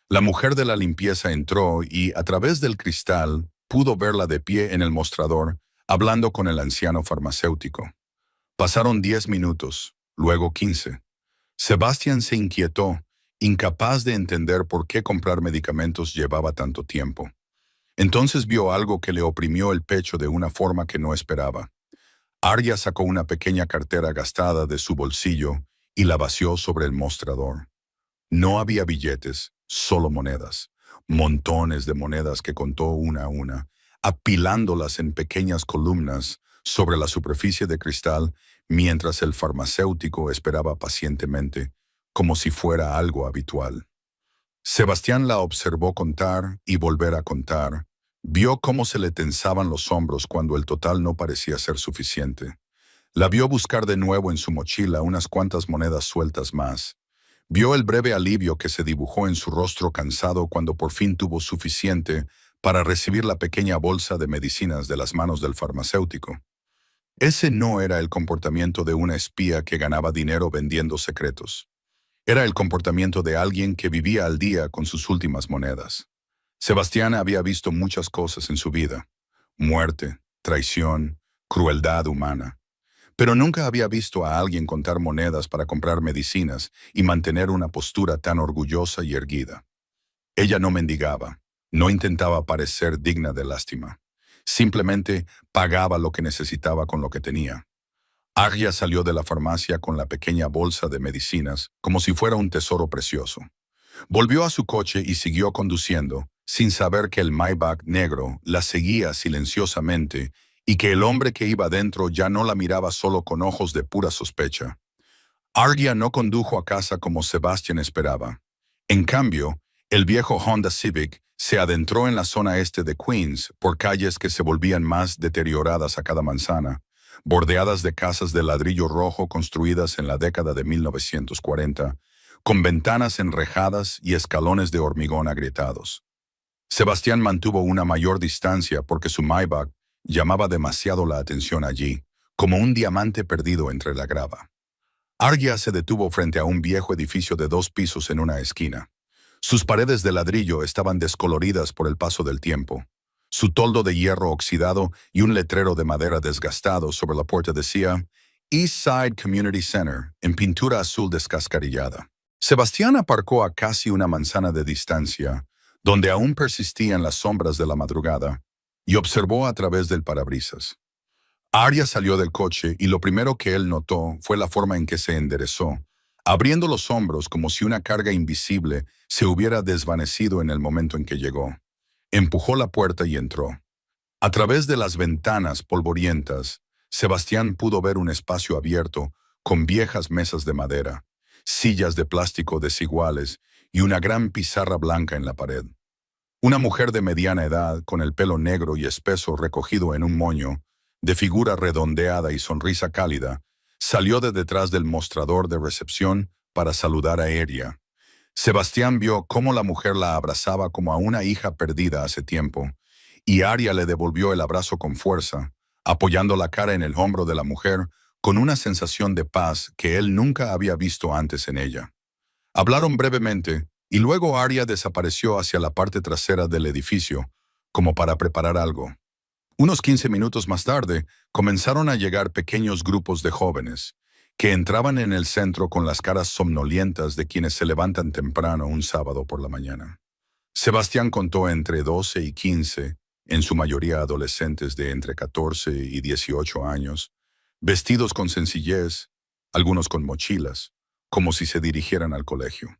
La mujer de la limpieza entró y, a través del cristal, pudo verla de pie en el mostrador, hablando con el anciano farmacéutico. Pasaron 10 minutos, luego 15. Sebastián se inquietó, incapaz de entender por qué comprar medicamentos llevaba tanto tiempo. Entonces vio algo que le oprimió el pecho de una forma que no esperaba. Arya sacó una pequeña cartera gastada de su bolsillo y la vació sobre el mostrador. No había billetes, solo monedas. Montones de monedas que contó una a una, apilándolas en pequeñas columnas sobre la superficie de cristal, mientras el farmacéutico esperaba pacientemente, como si fuera algo habitual. Sebastián la observó contar y volver a contar. Vio cómo se le tensaban los hombros cuando el total no parecía ser suficiente. La vio buscar de nuevo en su mochila unas cuantas monedas sueltas más. Vio el breve alivio que se dibujó en su rostro cansado cuando por fin tuvo suficiente para recibir la pequeña bolsa de medicinas de las manos del farmacéutico. Ese no era el comportamiento de una espía que ganaba dinero vendiendo secretos. Era el comportamiento de alguien que vivía al día con sus últimas monedas. Sebastián había visto muchas cosas en su vida: muerte, traición, crueldad humana. Pero nunca había visto a alguien contar monedas para comprar medicinas y mantener una postura tan orgullosa y erguida. Ella no mendigaba, no intentaba parecer digna de lástima. Simplemente pagaba lo que necesitaba con lo que tenía. Arya salió de la farmacia con la pequeña bolsa de medicinas como si fuera un tesoro precioso. Volvió a su coche y siguió conduciendo, sin saber que el Maybach negro la seguía silenciosamente y que el hombre que iba dentro ya no la miraba solo con ojos de pura sospecha. Arya no condujo a casa como Sebastian esperaba. En cambio, el viejo Honda Civic se adentró en la zona este de Queens por calles que se volvían más deterioradas a cada manzana, bordeadas de casas de ladrillo rojo construidas en la década de 1940, con ventanas enrejadas y escalones de hormigón agrietados. Sebastián mantuvo una mayor distancia porque su Maybach llamaba demasiado la atención allí, como un diamante perdido entre la grava. Arya se detuvo frente a un viejo edificio de 2 pisos en una esquina. Sus paredes de ladrillo estaban descoloridas por el paso del tiempo. Su toldo de hierro oxidado y un letrero de madera desgastado sobre la puerta decía East Side Community Center en pintura azul descascarillada. Sebastián aparcó a casi una manzana de distancia, donde aún persistían las sombras de la madrugada, y observó a través del parabrisas. Arya salió del coche y lo primero que él notó fue la forma en que se enderezó, abriendo los hombros como si una carga invisible se hubiera desvanecido en el momento en que llegó. Empujó la puerta y entró. A través de las ventanas polvorientas, Sebastián pudo ver un espacio abierto con viejas mesas de madera, sillas de plástico desiguales y una gran pizarra blanca en la pared. Una mujer de mediana edad, con el pelo negro y espeso recogido en un moño, de figura redondeada y sonrisa cálida, salió de detrás del mostrador de recepción para saludar a Arya. Sebastián vio cómo la mujer la abrazaba como a una hija perdida hace tiempo, y Arya le devolvió el abrazo con fuerza, apoyando la cara en el hombro de la mujer con una sensación de paz que él nunca había visto antes en ella. Hablaron brevemente, y luego Arya desapareció hacia la parte trasera del edificio, como para preparar algo. Unos 15 minutos más tarde, comenzaron a llegar pequeños grupos de jóvenes, que entraban en el centro con las caras somnolientas de quienes se levantan temprano un sábado por la mañana. Sebastián contó entre 12 y 15, en su mayoría adolescentes de entre 14 y 18 años, vestidos con sencillez, algunos con mochilas, como si se dirigieran al colegio.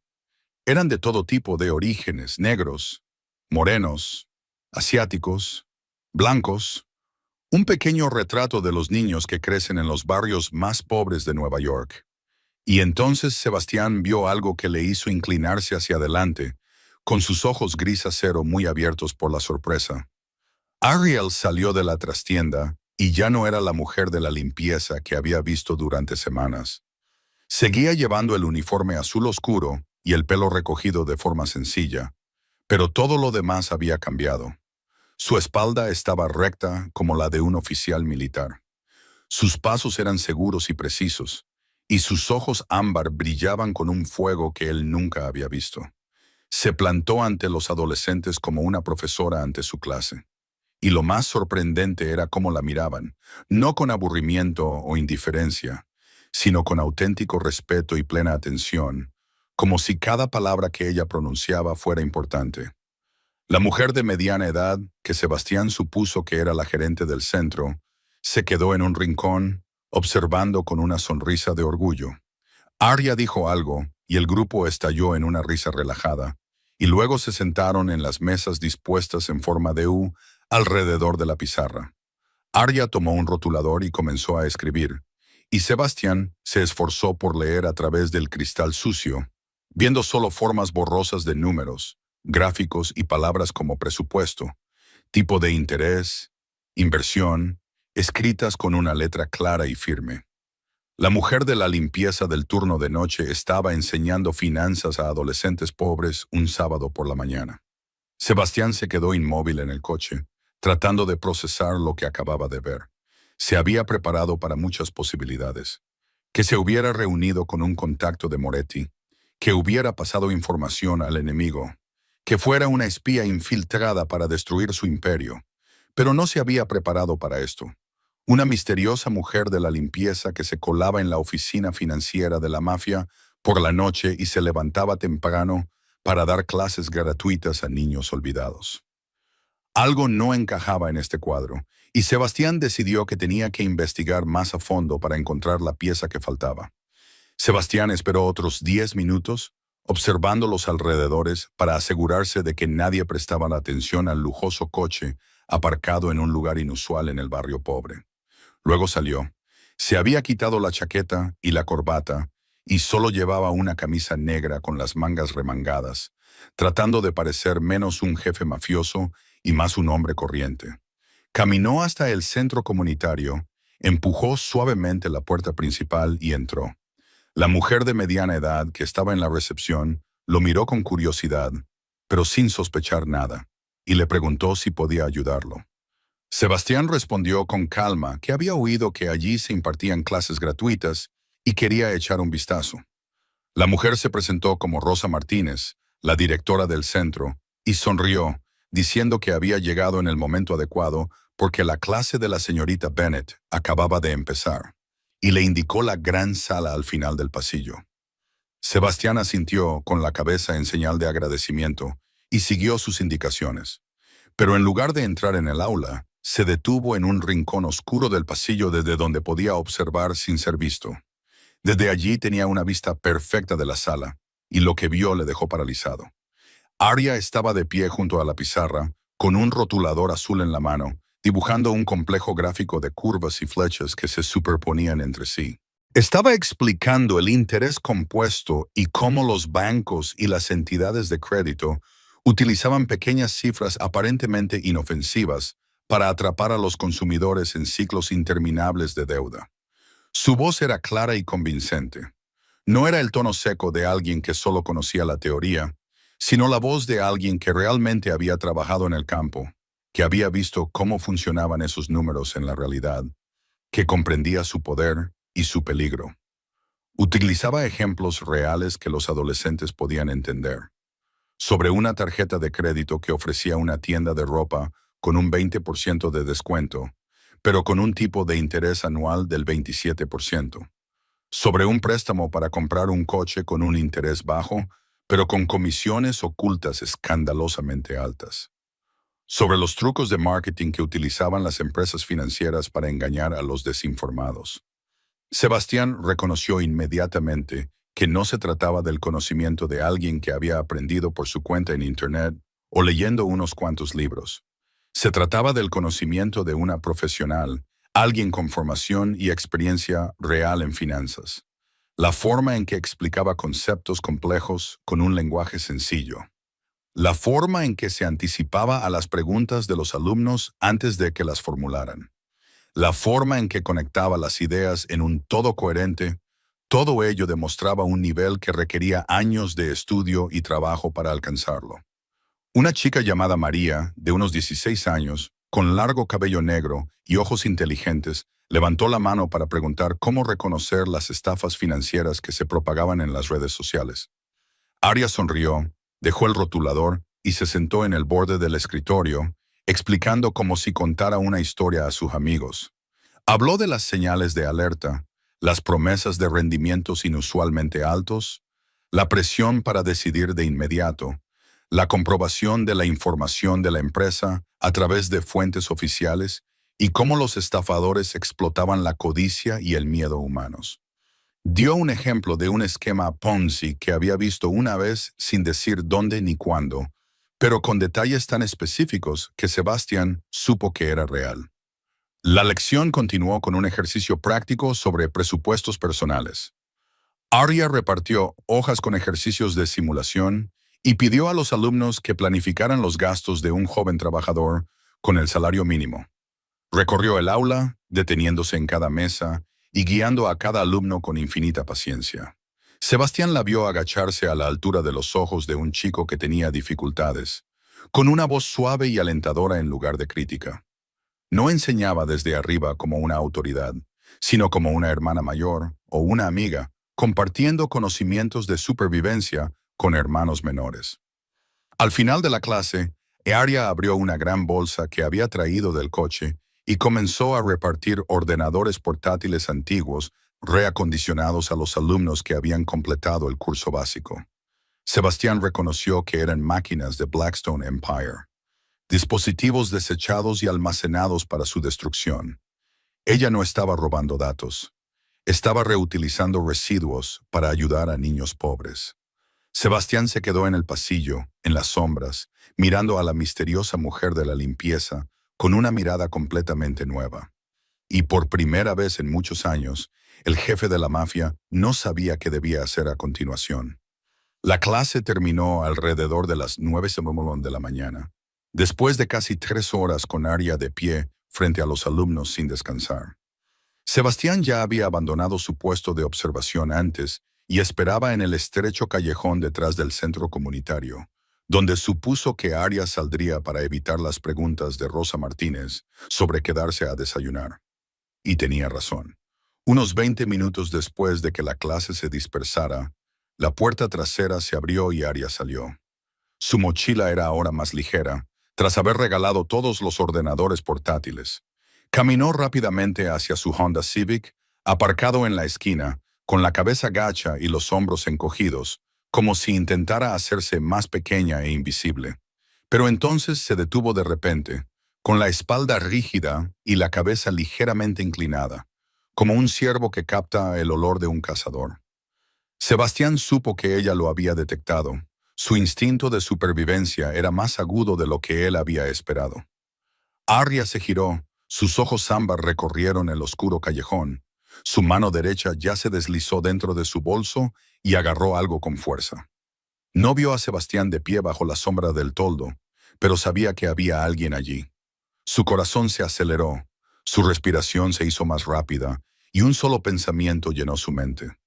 Eran de todo tipo de orígenes: negros, morenos, asiáticos, blancos, un pequeño retrato de los niños que crecen en los barrios más pobres de Nueva York. Y entonces Sebastián vio algo que le hizo inclinarse hacia adelante, con sus ojos gris acero muy abiertos por la sorpresa. Ariel salió de la trastienda y ya no era la mujer de la limpieza que había visto durante semanas. Seguía llevando el uniforme azul oscuro y el pelo recogido de forma sencilla, pero todo lo demás había cambiado. Su espalda estaba recta como la de un oficial militar. Sus pasos eran seguros y precisos, y sus ojos ámbar brillaban con un fuego que él nunca había visto. Se plantó ante los adolescentes como una profesora ante su clase. Y lo más sorprendente era cómo la miraban, no con aburrimiento o indiferencia, sino con auténtico respeto y plena atención, como si cada palabra que ella pronunciaba fuera importante. La mujer de mediana edad, que Sebastián supuso que era la gerente del centro, se quedó en un rincón, observando con una sonrisa de orgullo. Arya dijo algo, y el grupo estalló en una risa relajada, y luego se sentaron en las mesas dispuestas en forma de U alrededor de la pizarra. Arya tomó un rotulador y comenzó a escribir, y Sebastián se esforzó por leer a través del cristal sucio, viendo solo formas borrosas de números, gráficos y palabras como presupuesto, tipo de interés, inversión, escritas con una letra clara y firme. La mujer de la limpieza del turno de noche estaba enseñando finanzas a adolescentes pobres un sábado por la mañana. Sebastián se quedó inmóvil en el coche, tratando de procesar lo que acababa de ver. Se había preparado para muchas posibilidades. Que se hubiera reunido con un contacto de Moretti, que hubiera pasado información al enemigo, que fuera una espía infiltrada para destruir su imperio. Pero no se había preparado para esto. Una misteriosa mujer de la limpieza que se colaba en la oficina financiera de la mafia por la noche y se levantaba temprano para dar clases gratuitas a niños olvidados. Algo no encajaba en este cuadro, y Sebastián decidió que tenía que investigar más a fondo para encontrar la pieza que faltaba. Sebastián esperó otros 10 minutos, observando los alrededores para asegurarse de que nadie prestaba la atención al lujoso coche aparcado en un lugar inusual en el barrio pobre. Luego salió. Se había quitado la chaqueta y la corbata y solo llevaba una camisa negra con las mangas remangadas, tratando de parecer menos un jefe mafioso y más un hombre corriente. Caminó hasta el centro comunitario, empujó suavemente la puerta principal y entró. La mujer de mediana edad que estaba en la recepción lo miró con curiosidad, pero sin sospechar nada, y le preguntó si podía ayudarlo. Sebastián respondió con calma que había oído que allí se impartían clases gratuitas y quería echar un vistazo. La mujer se presentó como Rosa Martínez, la directora del centro, y sonrió, diciendo que había llegado en el momento adecuado porque la clase de la señorita Bennett acababa de empezar, y le indicó la gran sala al final del pasillo. Sebastián asintió con la cabeza en señal de agradecimiento y siguió sus indicaciones. Pero en lugar de entrar en el aula, se detuvo en un rincón oscuro del pasillo desde donde podía observar sin ser visto. Desde allí tenía una vista perfecta de la sala, y lo que vio le dejó paralizado. Arya estaba de pie junto a la pizarra, con un rotulador azul en la mano, dibujando un complejo gráfico de curvas y flechas que se superponían entre sí. Estaba explicando el interés compuesto y cómo los bancos y las entidades de crédito utilizaban pequeñas cifras aparentemente inofensivas para atrapar a los consumidores en ciclos interminables de deuda. Su voz era clara y convincente. No era el tono seco de alguien que solo conocía la teoría, sino la voz de alguien que realmente había trabajado en el campo, que había visto cómo funcionaban esos números en la realidad, que comprendía su poder y su peligro. Utilizaba ejemplos reales que los adolescentes podían entender. Sobre una tarjeta de crédito que ofrecía una tienda de ropa con un 20% de descuento, pero con un tipo de interés anual del 27%. Sobre un préstamo para comprar un coche con un interés bajo, pero con comisiones ocultas escandalosamente altas. Sobre los trucos de marketing que utilizaban las empresas financieras para engañar a los desinformados. Sebastián reconoció inmediatamente que no se trataba del conocimiento de alguien que había aprendido por su cuenta en Internet o leyendo unos cuantos libros. Se trataba del conocimiento de una profesional, alguien con formación y experiencia real en finanzas. La forma en que explicaba conceptos complejos con un lenguaje sencillo. La forma en que se anticipaba a las preguntas de los alumnos antes de que las formularan. la forma en que conectaba las ideas en un todo coherente, todo ello demostraba un nivel que requería años de estudio y trabajo para alcanzarlo. Una chica llamada María, de unos 16 años, con largo cabello negro y ojos inteligentes, levantó la mano para preguntar cómo reconocer las estafas financieras que se propagaban en las redes sociales. Aria sonrió, dejó el rotulador y se sentó en el borde del escritorio, explicando como si contara una historia a sus amigos. Habló de las señales de alerta, las promesas de rendimientos inusualmente altos, la presión para decidir de inmediato, la comprobación de la información de la empresa a través de fuentes oficiales y cómo los estafadores explotaban la codicia y el miedo humanos. Dio un ejemplo de un esquema Ponzi que había visto una vez sin decir dónde ni cuándo, pero con detalles tan específicos que Sebastián supo que era real. La lección continuó con un ejercicio práctico sobre presupuestos personales. Aria repartió hojas con ejercicios de simulación y pidió a los alumnos que planificaran los gastos de un joven trabajador con el salario mínimo. Recorrió el aula, deteniéndose en cada mesa y guiando a cada alumno con infinita paciencia. Sebastián la vio agacharse a la altura de los ojos de un chico que tenía dificultades, con una voz suave y alentadora en lugar de crítica. No enseñaba desde arriba como una autoridad, sino como una hermana mayor o una amiga, compartiendo conocimientos de supervivencia con hermanos menores. Al final de la clase, Aria abrió una gran bolsa que había traído del coche y comenzó a repartir ordenadores portátiles antiguos reacondicionados a los alumnos que habían completado el curso básico. Sebastián reconoció que eran máquinas de Blackstone Empire, dispositivos desechados y almacenados para su destrucción. Ella no estaba robando datos, estaba reutilizando residuos para ayudar a niños pobres. Sebastián se quedó en el pasillo, en las sombras, mirando a la misteriosa mujer de la limpieza con una mirada completamente nueva. Y por primera vez en muchos años, el jefe de la mafia no sabía qué debía hacer a continuación. La clase terminó alrededor de las 9 de la mañana, después de casi 3 horas con Aria de pie frente a los alumnos sin descansar. Sebastián ya había abandonado su puesto de observación antes y esperaba en el estrecho callejón detrás del centro comunitario, donde supuso que Aria saldría para evitar las preguntas de Rosa Martínez sobre quedarse a desayunar. Y tenía razón. Unos 20 minutos después de que la clase se dispersara, la puerta trasera se abrió y Aria salió. Su mochila era ahora más ligera, tras haber regalado todos los ordenadores portátiles. Caminó rápidamente hacia su Honda Civic, aparcado en la esquina, con la cabeza gacha y los hombros encogidos, como si intentara hacerse más pequeña e invisible. Pero entonces se detuvo de repente, con la espalda rígida y la cabeza ligeramente inclinada, como un ciervo que capta el olor de un cazador. Sebastián supo que ella lo había detectado. Su instinto de supervivencia era más agudo de lo que él había esperado. Aria se giró, sus ojos ámbar recorrieron el oscuro callejón. Su mano derecha ya se deslizó dentro de su bolso y agarró algo con fuerza. No vio a Sebastián de pie bajo la sombra del toldo, pero sabía que había alguien allí. Su corazón se aceleró, su respiración se hizo más rápida y un solo pensamiento llenó su mente.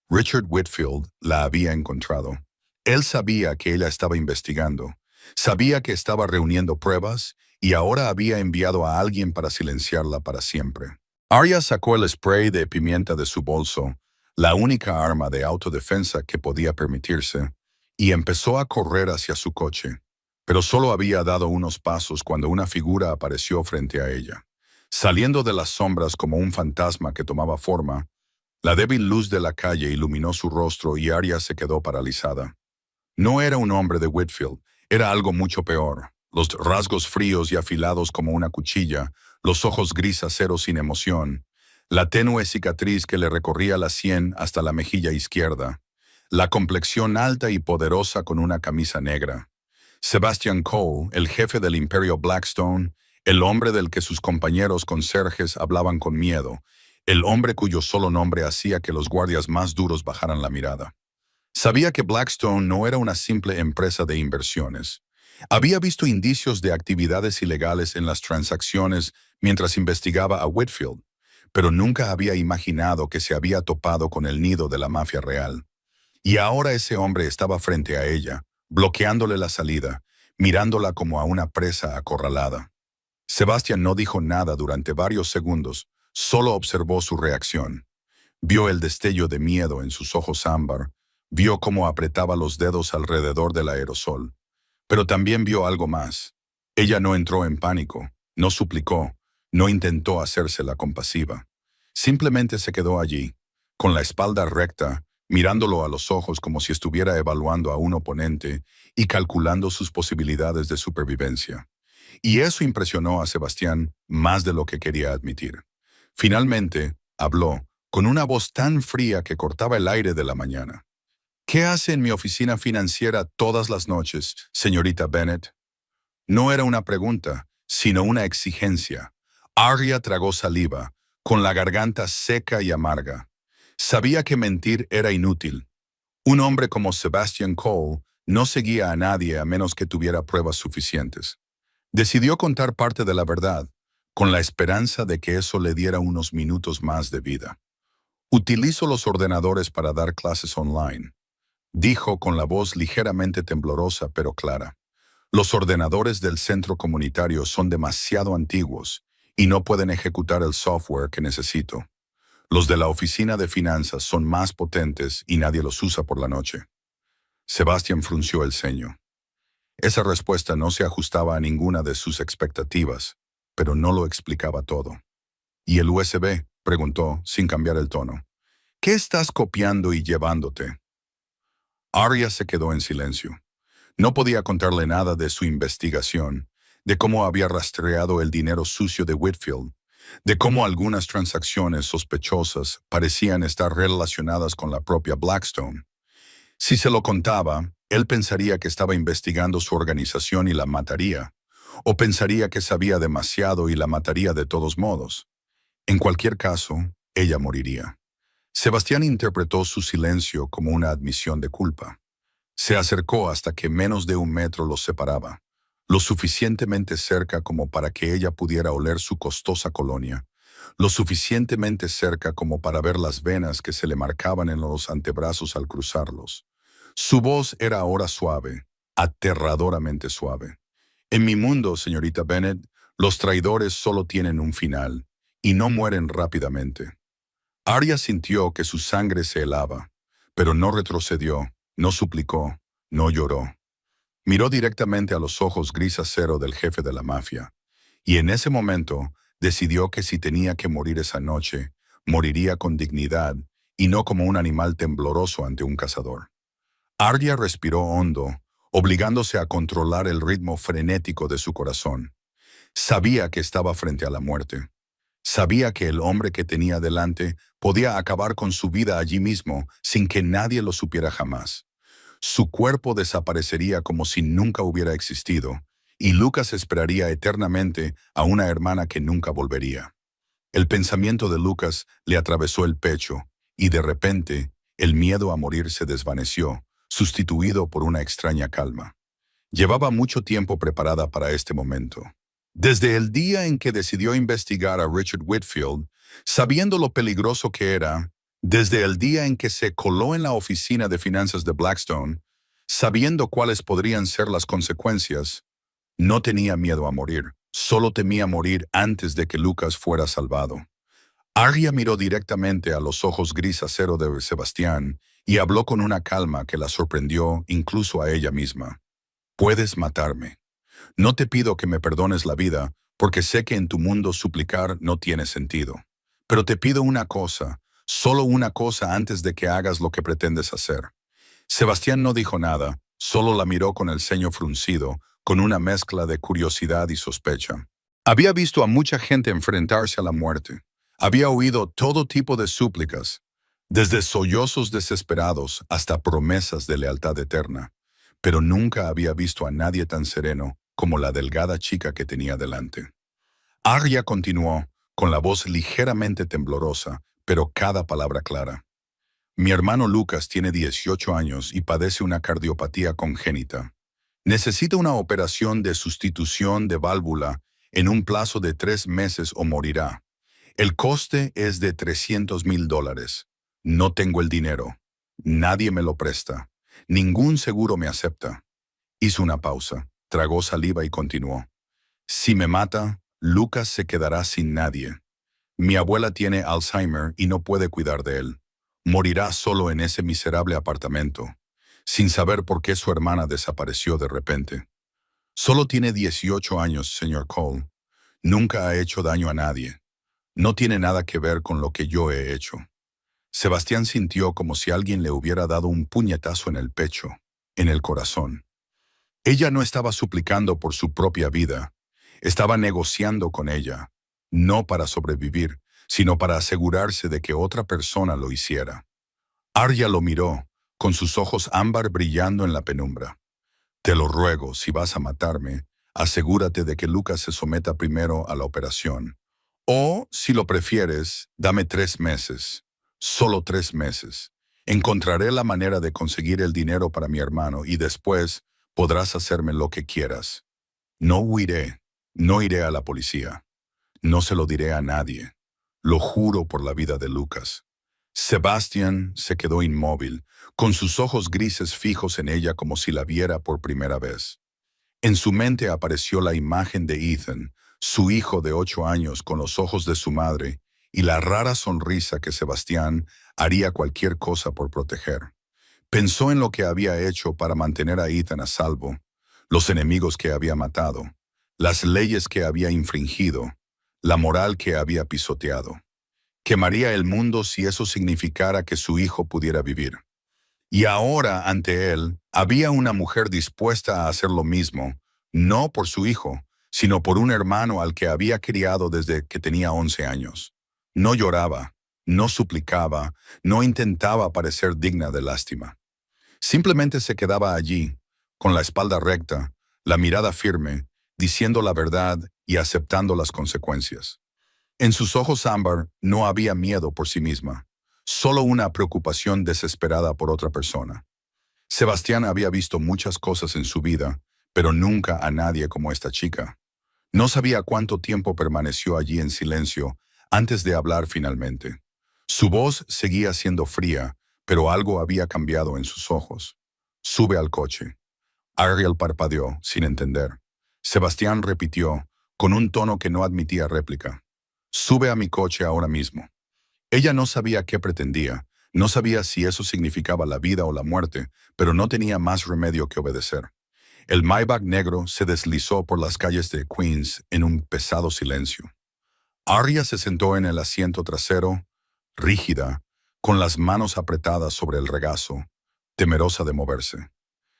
Richard Whitfield la había encontrado. Él sabía que ella estaba investigando, sabía que estaba reuniendo pruebas y ahora había enviado a alguien para silenciarla para siempre. Aria sacó el spray de pimienta de su bolso, la única arma de autodefensa que podía permitirse, y empezó a correr hacia su coche. Pero solo había dado unos pasos cuando una figura apareció frente a ella. Saliendo de las sombras como un fantasma que tomaba forma, la débil luz de la calle iluminó su rostro y Aria se quedó paralizada. No era un hombre de Whitfield, era algo mucho peor. Los rasgos fríos y afilados como una cuchilla, los ojos gris acero sin emoción, la tenue cicatriz que le recorría la sien hasta la mejilla izquierda, la complexión alta y poderosa con una camisa negra. Sebastian Cole, el jefe del imperio Blackstone, el hombre del que sus compañeros conserjes hablaban con miedo, el hombre cuyo solo nombre hacía que los guardias más duros bajaran la mirada. Sabía que Blackstone no era una simple empresa de inversiones. Había visto indicios de actividades ilegales en las transacciones mientras investigaba a Whitfield, pero nunca había imaginado que se había topado con el nido de la mafia real. Y ahora ese hombre estaba frente a ella, bloqueándole la salida, mirándola como a una presa acorralada. Sebastian no dijo nada durante varios segundos, solo observó su reacción. Vio el destello de miedo en sus ojos ámbar, vio cómo apretaba los dedos alrededor del aerosol. Pero también vio algo más. Ella no entró en pánico, no suplicó, no intentó hacerse la compasiva. Simplemente se quedó allí, con la espalda recta, mirándolo a los ojos como si estuviera evaluando a un oponente y calculando sus posibilidades de supervivencia. Y eso impresionó a Sebastián más de lo que quería admitir. Finalmente, habló, con una voz tan fría que cortaba el aire de la mañana. ¿Qué hace en mi oficina financiera todas las noches, señorita Bennett? No era una pregunta, sino una exigencia. Arya tragó saliva, con la garganta seca y amarga. Sabía que mentir era inútil. Un hombre como Sebastian Cole no seguía a nadie a menos que tuviera pruebas suficientes. Decidió contar parte de la verdad, con la esperanza de que eso le diera unos minutos más de vida. Utilizo los ordenadores para dar clases online, dijo con la voz ligeramente temblorosa pero clara. Los ordenadores del centro comunitario son demasiado antiguos y no pueden ejecutar el software que necesito. Los de la oficina de finanzas son más potentes y nadie los usa por la noche. Sebastián frunció el ceño. Esa respuesta no se ajustaba a ninguna de sus expectativas, pero no lo explicaba todo. ¿Y el USB? Preguntó, sin cambiar el tono. ¿Qué estás copiando y llevándote? Arya se quedó en silencio. No podía contarle nada de su investigación, de cómo había rastreado el dinero sucio de Whitfield, de cómo algunas transacciones sospechosas parecían estar relacionadas con la propia Blackstone. Si se lo contaba, él pensaría que estaba investigando su organización y la mataría, o pensaría que sabía demasiado y la mataría de todos modos. En cualquier caso, ella moriría. Sebastián interpretó su silencio como una admisión de culpa. Se acercó hasta que menos de 1 metro los separaba, lo suficientemente cerca como para que ella pudiera oler su costosa colonia, lo suficientemente cerca como para ver las venas que se le marcaban en los antebrazos al cruzarlos. Su voz era ahora suave, aterradoramente suave. En mi mundo, señorita Bennett, los traidores solo tienen un final, y no mueren rápidamente. Arya sintió que su sangre se helaba, pero no retrocedió, no suplicó, no lloró. Miró directamente a los ojos gris acero del jefe de la mafia, y en ese momento decidió que si tenía que morir esa noche, moriría con dignidad y no como un animal tembloroso ante un cazador. Arya respiró hondo, obligándose a controlar el ritmo frenético de su corazón. Sabía que estaba frente a la muerte. Sabía que el hombre que tenía delante podía acabar con su vida allí mismo sin que nadie lo supiera jamás. Su cuerpo desaparecería como si nunca hubiera existido, y Lucas esperaría eternamente a una hermana que nunca volvería. El pensamiento de Lucas le atravesó el pecho, y de repente, el miedo a morir se desvaneció, sustituido por una extraña calma. Llevaba mucho tiempo preparada para este momento. Desde el día en que decidió investigar a Richard Whitfield, sabiendo lo peligroso que era, desde el día en que se coló en la oficina de finanzas de Blackstone, sabiendo cuáles podrían ser las consecuencias, no tenía miedo a morir, solo temía morir antes de que Lucas fuera salvado. Arya miró directamente a los ojos gris acero de Sebastián y habló con una calma que la sorprendió incluso a ella misma. Puedes matarme. No te pido que me perdones la vida, porque sé que en tu mundo suplicar no tiene sentido. Pero te pido una cosa, solo una cosa antes de que hagas lo que pretendes hacer. Sebastián no dijo nada, solo la miró con el ceño fruncido, con una mezcla de curiosidad y sospecha. Había visto a mucha gente enfrentarse a la muerte. Había oído todo tipo de súplicas, desde sollozos desesperados hasta promesas de lealtad eterna, pero nunca había visto a nadie tan sereno como la delgada chica que tenía delante. Arya continuó, con la voz ligeramente temblorosa, pero cada palabra clara. Mi hermano Lucas tiene 18 años y padece una cardiopatía congénita. Necesita una operación de sustitución de válvula en un plazo de 3 meses o morirá. El coste es de $300,000. No tengo el dinero. Nadie me lo presta. Ningún seguro me acepta. Hizo una pausa, tragó saliva y continuó. Si me mata, Lucas se quedará sin nadie. Mi abuela tiene Alzheimer y no puede cuidar de él. Morirá solo en ese miserable apartamento, sin saber por qué su hermana desapareció de repente. Solo tiene 18 años, señor Cole. Nunca ha hecho daño a nadie. No tiene nada que ver con lo que yo he hecho. Sebastián sintió como si alguien le hubiera dado un puñetazo en el pecho, en el corazón. Ella no estaba suplicando por su propia vida. Estaba negociando con ella, no para sobrevivir, sino para asegurarse de que otra persona lo hiciera. Arya lo miró, con sus ojos ámbar brillando en la penumbra. Te lo ruego, si vas a matarme, asegúrate de que Lucas se someta primero a la operación. O, si lo prefieres, dame 3 meses. Solo 3 meses. Encontraré la manera de conseguir el dinero para mi hermano y después podrás hacerme lo que quieras. No huiré. No iré a la policía. No se lo diré a nadie. Lo juro por la vida de Lucas. Sebastian se quedó inmóvil, con sus ojos grises fijos en ella como si la viera por primera vez. En su mente apareció la imagen de Ethan, su hijo de 8 años con los ojos de su madre, y la rara sonrisa que Sebastián haría cualquier cosa por proteger. Pensó en lo que había hecho para mantener a Ethan a salvo, los enemigos que había matado, las leyes que había infringido, la moral que había pisoteado. Quemaría el mundo si eso significara que su hijo pudiera vivir. Y ahora, ante él, había una mujer dispuesta a hacer lo mismo, no por su hijo, sino por un hermano al que había criado desde que tenía 11 años. No lloraba, no suplicaba, no intentaba parecer digna de lástima. Simplemente se quedaba allí, con la espalda recta, la mirada firme, diciendo la verdad y aceptando las consecuencias. En sus ojos ámbar no había miedo por sí misma, solo una preocupación desesperada por otra persona. Sebastián había visto muchas cosas en su vida, pero nunca a nadie como esta chica. No sabía cuánto tiempo permaneció allí en silencio antes de hablar finalmente. Su voz seguía siendo fría, pero algo había cambiado en sus ojos. Sube al coche. Ariel parpadeó, sin entender. Sebastián repitió, con un tono que no admitía réplica. Sube a mi coche ahora mismo. Ella no sabía qué pretendía, no sabía si eso significaba la vida o la muerte, pero no tenía más remedio que obedecer. El Maybach negro se deslizó por las calles de Queens en un pesado silencio. Arya se sentó en el asiento trasero, rígida, con las manos apretadas sobre el regazo, temerosa de moverse.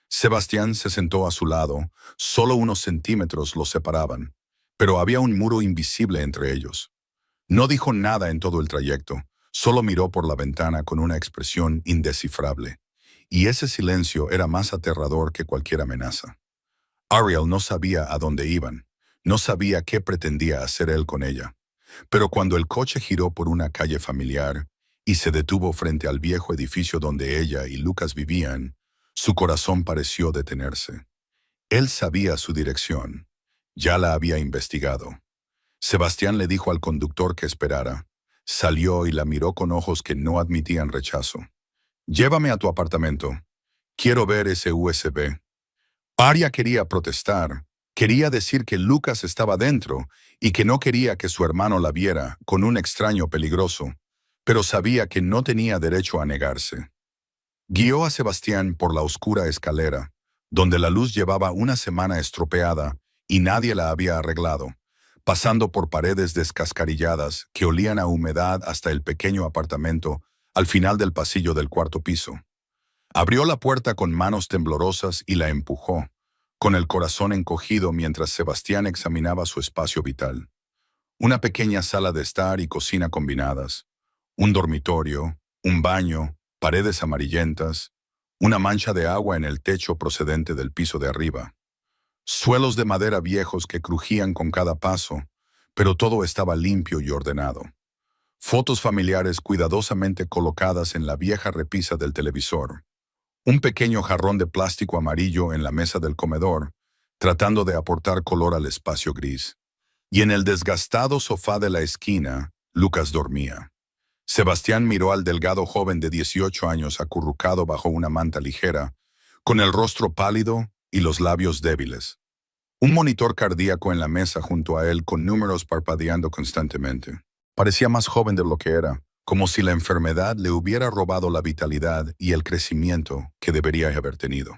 Sebastián se sentó a su lado, solo unos centímetros los separaban, pero había un muro invisible entre ellos. No dijo nada en todo el trayecto, solo miró por la ventana con una expresión indescifrable, y ese silencio era más aterrador que cualquier amenaza. Ariel no sabía a dónde iban, no sabía qué pretendía hacer él con ella, pero cuando el coche giró por una calle familiar y se detuvo frente al viejo edificio donde ella y Lucas vivían, su corazón pareció detenerse. Él sabía su dirección, ya la había investigado. Sebastián le dijo al conductor que esperara. Salió y la miró con ojos que no admitían rechazo. Llévame a tu apartamento. Quiero ver ese USB. Arya quería protestar. Quería decir que Lucas estaba dentro y que no quería que su hermano la viera con un extraño peligroso, pero sabía que no tenía derecho a negarse. Guió a Sebastián por la oscura escalera, donde la luz llevaba una semana estropeada y nadie la había arreglado, pasando por paredes descascarilladas que olían a humedad hasta el pequeño apartamento al final del pasillo del cuarto piso. Abrió la puerta con manos temblorosas y la empujó, con el corazón encogido mientras Sebastián examinaba su espacio vital. Una pequeña sala de estar y cocina combinadas, un dormitorio, un baño, paredes amarillentas, una mancha de agua en el techo procedente del piso de arriba. Suelos de madera viejos que crujían con cada paso, pero todo estaba limpio y ordenado. Fotos familiares cuidadosamente colocadas en la vieja repisa del televisor. un pequeño jarrón de plástico amarillo en la mesa del comedor, tratando de aportar color al espacio gris. Y en el desgastado sofá de la esquina, Lucas dormía. Sebastián miró al delgado joven de 18 años acurrucado bajo una manta ligera, con el rostro pálido y los labios débiles. Un monitor cardíaco en la mesa junto a él con números parpadeando constantemente. Parecía más joven de lo que era, como si la enfermedad le hubiera robado la vitalidad y el crecimiento que debería haber tenido.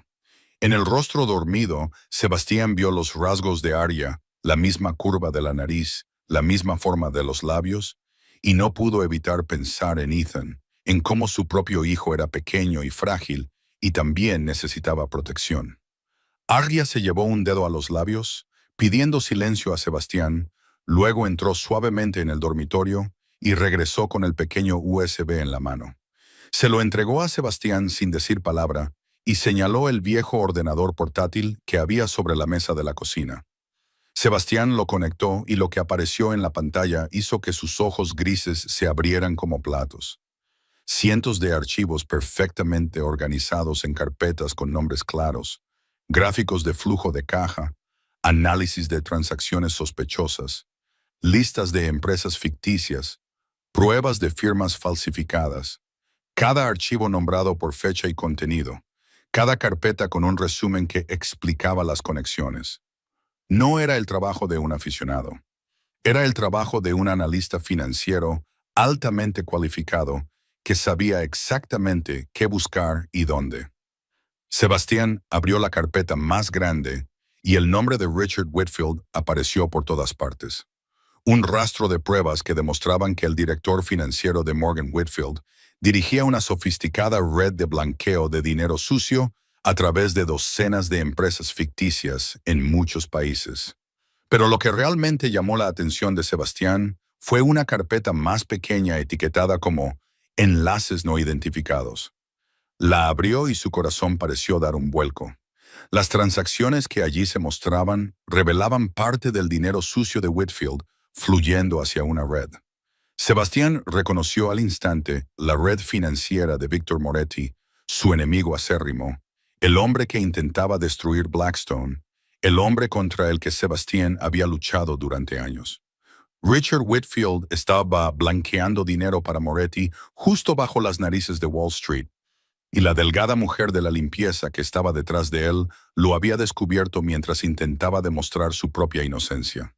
En el rostro dormido, Sebastián vio los rasgos de Arya, la misma curva de la nariz, la misma forma de los labios, y no pudo evitar pensar en Ethan, en cómo su propio hijo era pequeño y frágil y también necesitaba protección. Arya se llevó un dedo a los labios, pidiendo silencio a Sebastián, luego entró suavemente en el dormitorio y regresó con el pequeño USB en la mano. Se lo entregó a Sebastián sin decir palabra y señaló el viejo ordenador portátil que había sobre la mesa de la cocina. Sebastián lo conectó y lo que apareció en la pantalla hizo que sus ojos grises se abrieran como platos. Cientos de archivos perfectamente organizados en carpetas con nombres claros, gráficos de flujo de caja, análisis de transacciones sospechosas, listas de empresas ficticias, pruebas de firmas falsificadas, cada archivo nombrado por fecha y contenido, cada carpeta con un resumen que explicaba las conexiones. No era el trabajo de un aficionado. Era el trabajo de un analista financiero altamente cualificado que sabía exactamente qué buscar y dónde. Sebastián abrió la carpeta más grande y el nombre de Richard Whitfield apareció por todas partes. Un rastro de pruebas que demostraban que el director financiero de Morgan Whitfield dirigía una sofisticada red de blanqueo de dinero sucio a través de docenas de empresas ficticias en muchos países. Pero lo que realmente llamó la atención de Sebastián fue una carpeta más pequeña etiquetada como enlaces no identificados. La abrió y su corazón pareció dar un vuelco. Las transacciones que allí se mostraban revelaban parte del dinero sucio de Whitfield fluyendo hacia una red. Sebastián reconoció al instante la red financiera de Victor Moretti, su enemigo acérrimo, el hombre que intentaba destruir Blackstone, el hombre contra el que Sebastián había luchado durante años. Richard Whitfield estaba blanqueando dinero para Moretti justo bajo las narices de Wall Street, y la delgada mujer de la limpieza que estaba detrás de él lo había descubierto mientras intentaba demostrar su propia inocencia.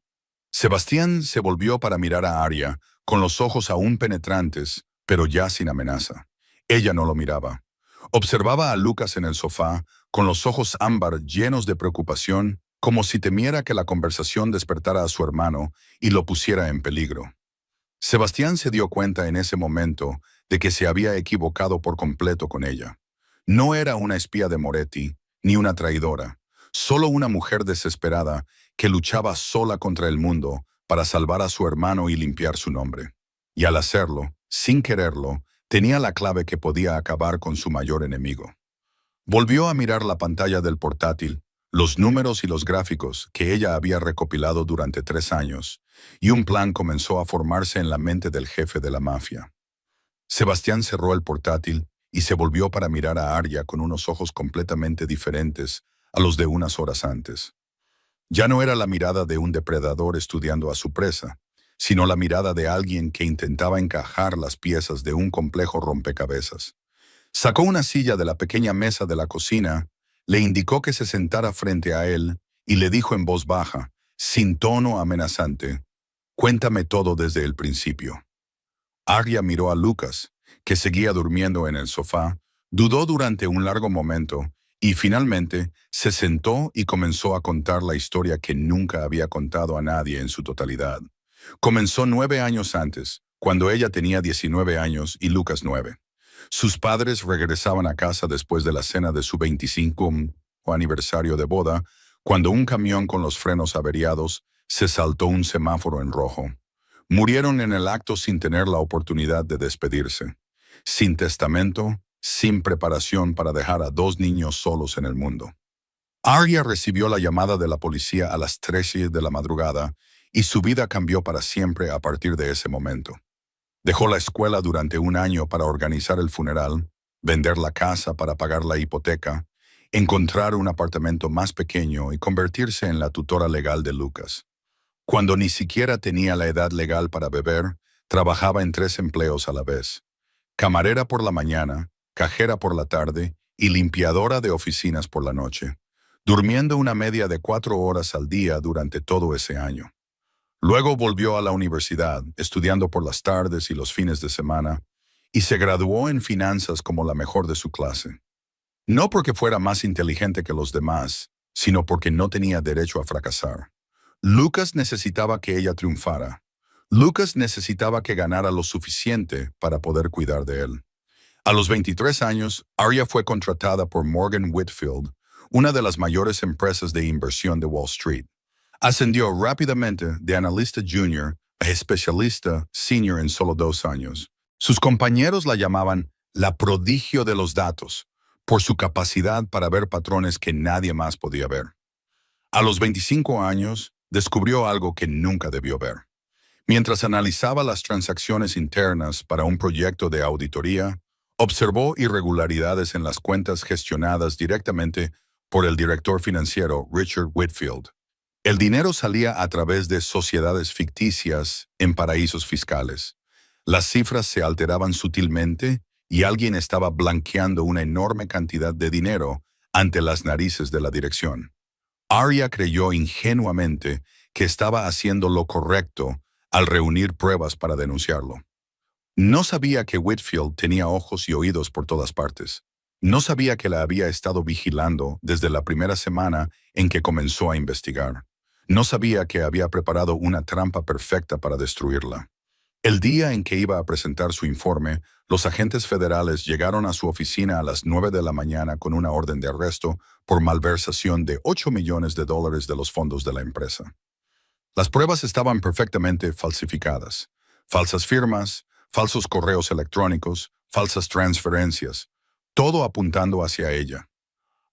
Sebastián se volvió para mirar a Arya, con los ojos aún penetrantes, pero ya sin amenaza. Ella no lo miraba. Observaba a Lucas en el sofá, con los ojos ámbar llenos de preocupación, como si temiera que la conversación despertara a su hermano y lo pusiera en peligro. Sebastián se dio cuenta en ese momento de que se había equivocado por completo con ella. No era una espía de Moretti, ni una traidora, solo una mujer desesperada que luchaba sola contra el mundo para salvar a su hermano y limpiar su nombre. Y al hacerlo, sin quererlo, tenía la clave que podía acabar con su mayor enemigo. Volvió a mirar la pantalla del portátil, los números y los gráficos que ella había recopilado durante 3 años, y un plan comenzó a formarse en la mente del jefe de la mafia. Sebastián cerró el portátil y se volvió para mirar a Arya con unos ojos completamente diferentes a los de unas horas antes. Ya no era la mirada de un depredador estudiando a su presa, sino la mirada de alguien que intentaba encajar las piezas de un complejo rompecabezas. Sacó una silla de la pequeña mesa de la cocina, le indicó que se sentara frente a él y le dijo en voz baja, sin tono amenazante, «Cuéntame todo desde el principio». Arya miró a Lucas, que seguía durmiendo en el sofá, dudó durante un largo momento y finalmente se sentó y comenzó a contar la historia que nunca había contado a nadie en su totalidad. Comenzó 9 años antes, cuando ella tenía 19 años y Lucas 9. Sus padres regresaban a casa después de la cena de su 25 aniversario de boda, cuando un camión con los frenos averiados se saltó un semáforo en rojo. Murieron en el acto sin tener la oportunidad de despedirse, sin testamento, sin preparación para dejar a 2 niños solos en el mundo. Arya recibió la llamada de la policía a las 13 de la madrugada y su vida cambió para siempre a partir de ese momento. Dejó la escuela durante un año para organizar el funeral, vender la casa para pagar la hipoteca, encontrar un apartamento más pequeño y convertirse en la tutora legal de Lucas. Cuando ni siquiera tenía la edad legal para beber, trabajaba en 3 empleos a la vez: camarera por la mañana, cajera por la tarde y limpiadora de oficinas por la noche, durmiendo una media de 4 horas al día durante todo ese año. Luego volvió a la universidad, estudiando por las tardes y los fines de semana, y se graduó en finanzas como la mejor de su clase. No porque fuera más inteligente que los demás, sino porque no tenía derecho a fracasar. Lucas necesitaba que ella triunfara. Lucas necesitaba que ganara lo suficiente para poder cuidar de él. A los 23 años, Arya fue contratada por Morgan Whitfield, una de las mayores empresas de inversión de Wall Street. Ascendió rápidamente de analista junior a especialista senior en solo 2 años. Sus compañeros la llamaban la prodigio de los datos, por su capacidad para ver patrones que nadie más podía ver. A los 25 años, descubrió algo que nunca debió ver. Mientras analizaba las transacciones internas para un proyecto de auditoría, observó irregularidades en las cuentas gestionadas directamente por el director financiero Richard Whitfield. El dinero salía a través de sociedades ficticias en paraísos fiscales. Las cifras se alteraban sutilmente y alguien estaba blanqueando una enorme cantidad de dinero ante las narices de la dirección. Arya creyó ingenuamente que estaba haciendo lo correcto al reunir pruebas para denunciarlo. No sabía que Whitfield tenía ojos y oídos por todas partes. No sabía que la había estado vigilando desde la primera semana en que comenzó a investigar. No sabía que había preparado una trampa perfecta para destruirla. El día en que iba a presentar su informe, los agentes federales llegaron a su oficina a las 9 de la mañana con una orden de arresto por malversación de $8 millones de los fondos de la empresa. Las pruebas estaban perfectamente falsificadas. Falsas firmas, falsos correos electrónicos, falsas transferencias, todo apuntando hacia ella.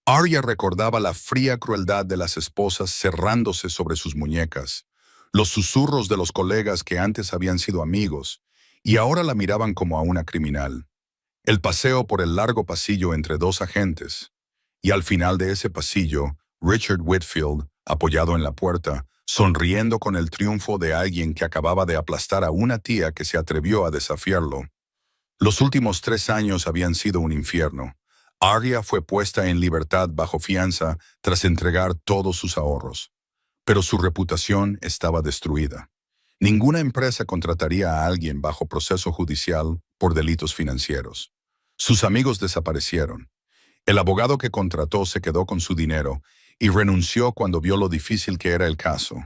Arya recordaba la fría crueldad de las esposas cerrándose sobre sus muñecas, los susurros de los colegas que antes habían sido amigos y ahora la miraban como a una criminal. El paseo por el largo pasillo entre 2 agentes, y al final de ese pasillo, Richard Whitfield, apoyado en la puerta, sonriendo con el triunfo de alguien que acababa de aplastar a una tía que se atrevió a desafiarlo. Los últimos 3 años habían sido un infierno. Arya fue puesta en libertad bajo fianza tras entregar todos sus ahorros. Pero su reputación estaba destruida. Ninguna empresa contrataría a alguien bajo proceso judicial por delitos financieros. Sus amigos desaparecieron. El abogado que contrató se quedó con su dinero y renunció cuando vio lo difícil que era el caso.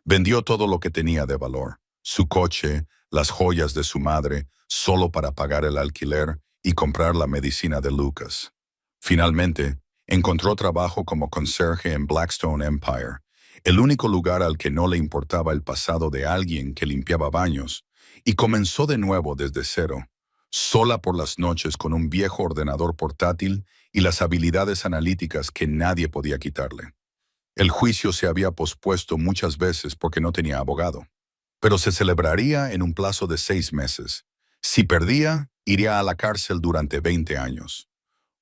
Vendió todo lo que tenía de valor: su coche, las joyas de su madre, solo para pagar el alquiler y comprar la medicina de Lucas. Finalmente, encontró trabajo como conserje en Blackstone Empire, el único lugar al que no le importaba el pasado de alguien que limpiaba baños, y comenzó de nuevo desde cero, sola por las noches con un viejo ordenador portátil y las habilidades analíticas que nadie podía quitarle. El juicio se había pospuesto muchas veces porque no tenía abogado, pero se celebraría en un plazo de 6 meses. Si perdía, iría a la cárcel durante 20 años.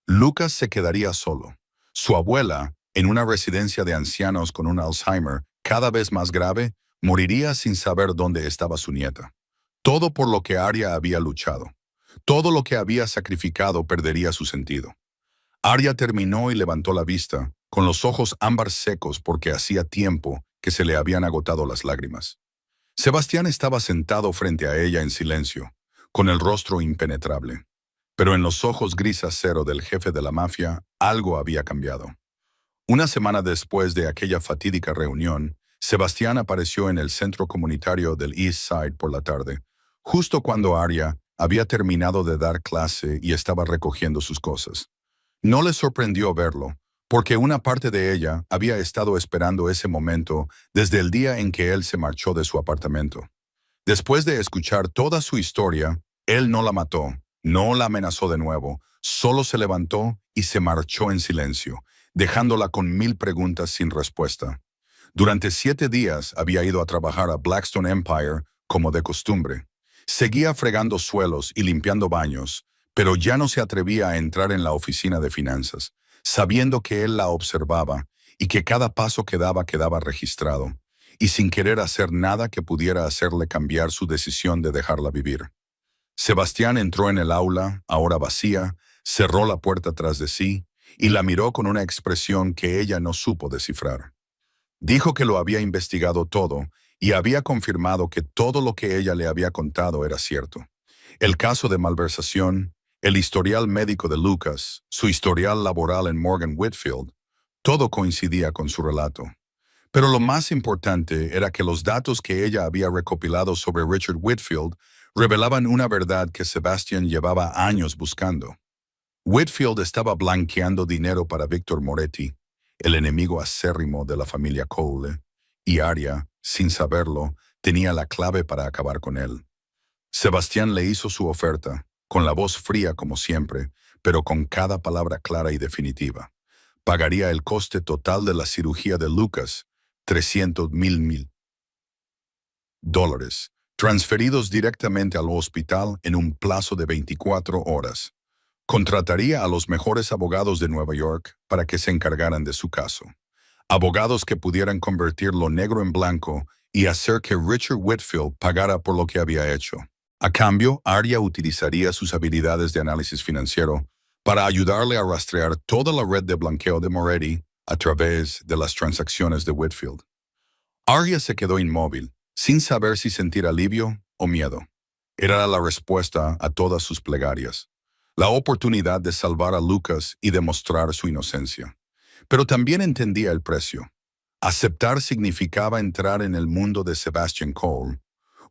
Lucas se quedaría solo. Su abuela, en una residencia de ancianos con un Alzheimer cada vez más grave, moriría sin saber dónde estaba su nieta. Todo por lo que Arya había luchado. Todo lo que había sacrificado perdería su sentido. Arya terminó y levantó la vista, con los ojos ámbar secos porque hacía tiempo que se le habían agotado las lágrimas. Sebastián estaba sentado frente a ella en silencio, con el rostro impenetrable. Pero en los ojos gris acero del jefe de la mafia, algo había cambiado. Una semana después de aquella fatídica reunión, Sebastián apareció en el centro comunitario del East Side por la tarde, justo cuando Arya había terminado de dar clase y estaba recogiendo sus cosas. No le sorprendió verlo, porque una parte de ella había estado esperando ese momento desde el día en que él se marchó de su apartamento. Después de escuchar toda su historia, él no la mató, no la amenazó de nuevo, solo se levantó y se marchó en silencio, dejándola con 1000 preguntas sin respuesta. Durante 7 días había ido a trabajar a Blackstone Empire como de costumbre. Seguía fregando suelos y limpiando baños, pero ya no se atrevía a entrar en la oficina de finanzas, sabiendo que él la observaba y que cada paso que daba quedaba registrado, y sin querer hacer nada que pudiera hacerle cambiar su decisión de dejarla vivir. Sebastián entró en el aula, ahora vacía, cerró la puerta tras de sí y la miró con una expresión que ella no supo descifrar. Dijo que lo había investigado todo y había confirmado que todo lo que ella le había contado era cierto. El caso de malversación, el historial médico de Lucas, su historial laboral en Morgan Whitfield, todo coincidía con su relato. Pero lo más importante era que los datos que ella había recopilado sobre Richard Whitfield revelaban una verdad que Sebastian llevaba años buscando. Whitfield estaba blanqueando dinero para Victor Moretti, el enemigo acérrimo de la familia Cole, y Arya, sin saberlo, tenía la clave para acabar con él. Sebastián le hizo su oferta, con la voz fría como siempre, pero con cada palabra clara y definitiva. Pagaría el coste total de la cirugía de Lucas, $300,000, transferidos directamente al hospital en un plazo de 24 horas. Contrataría a los mejores abogados de Nueva York para que se encargaran de su caso. Abogados que pudieran convertir lo negro en blanco y hacer que Richard Whitfield pagara por lo que había hecho. A cambio, Arya utilizaría sus habilidades de análisis financiero para ayudarle a rastrear toda la red de blanqueo de Moretti a través de las transacciones de Whitfield. Arya se quedó inmóvil, sin saber si sentir alivio o miedo. Era la respuesta a todas sus plegarias. La oportunidad de salvar a Lucas y demostrar su inocencia. Pero también entendía el precio. Aceptar significaba entrar en el mundo de Sebastian Cole,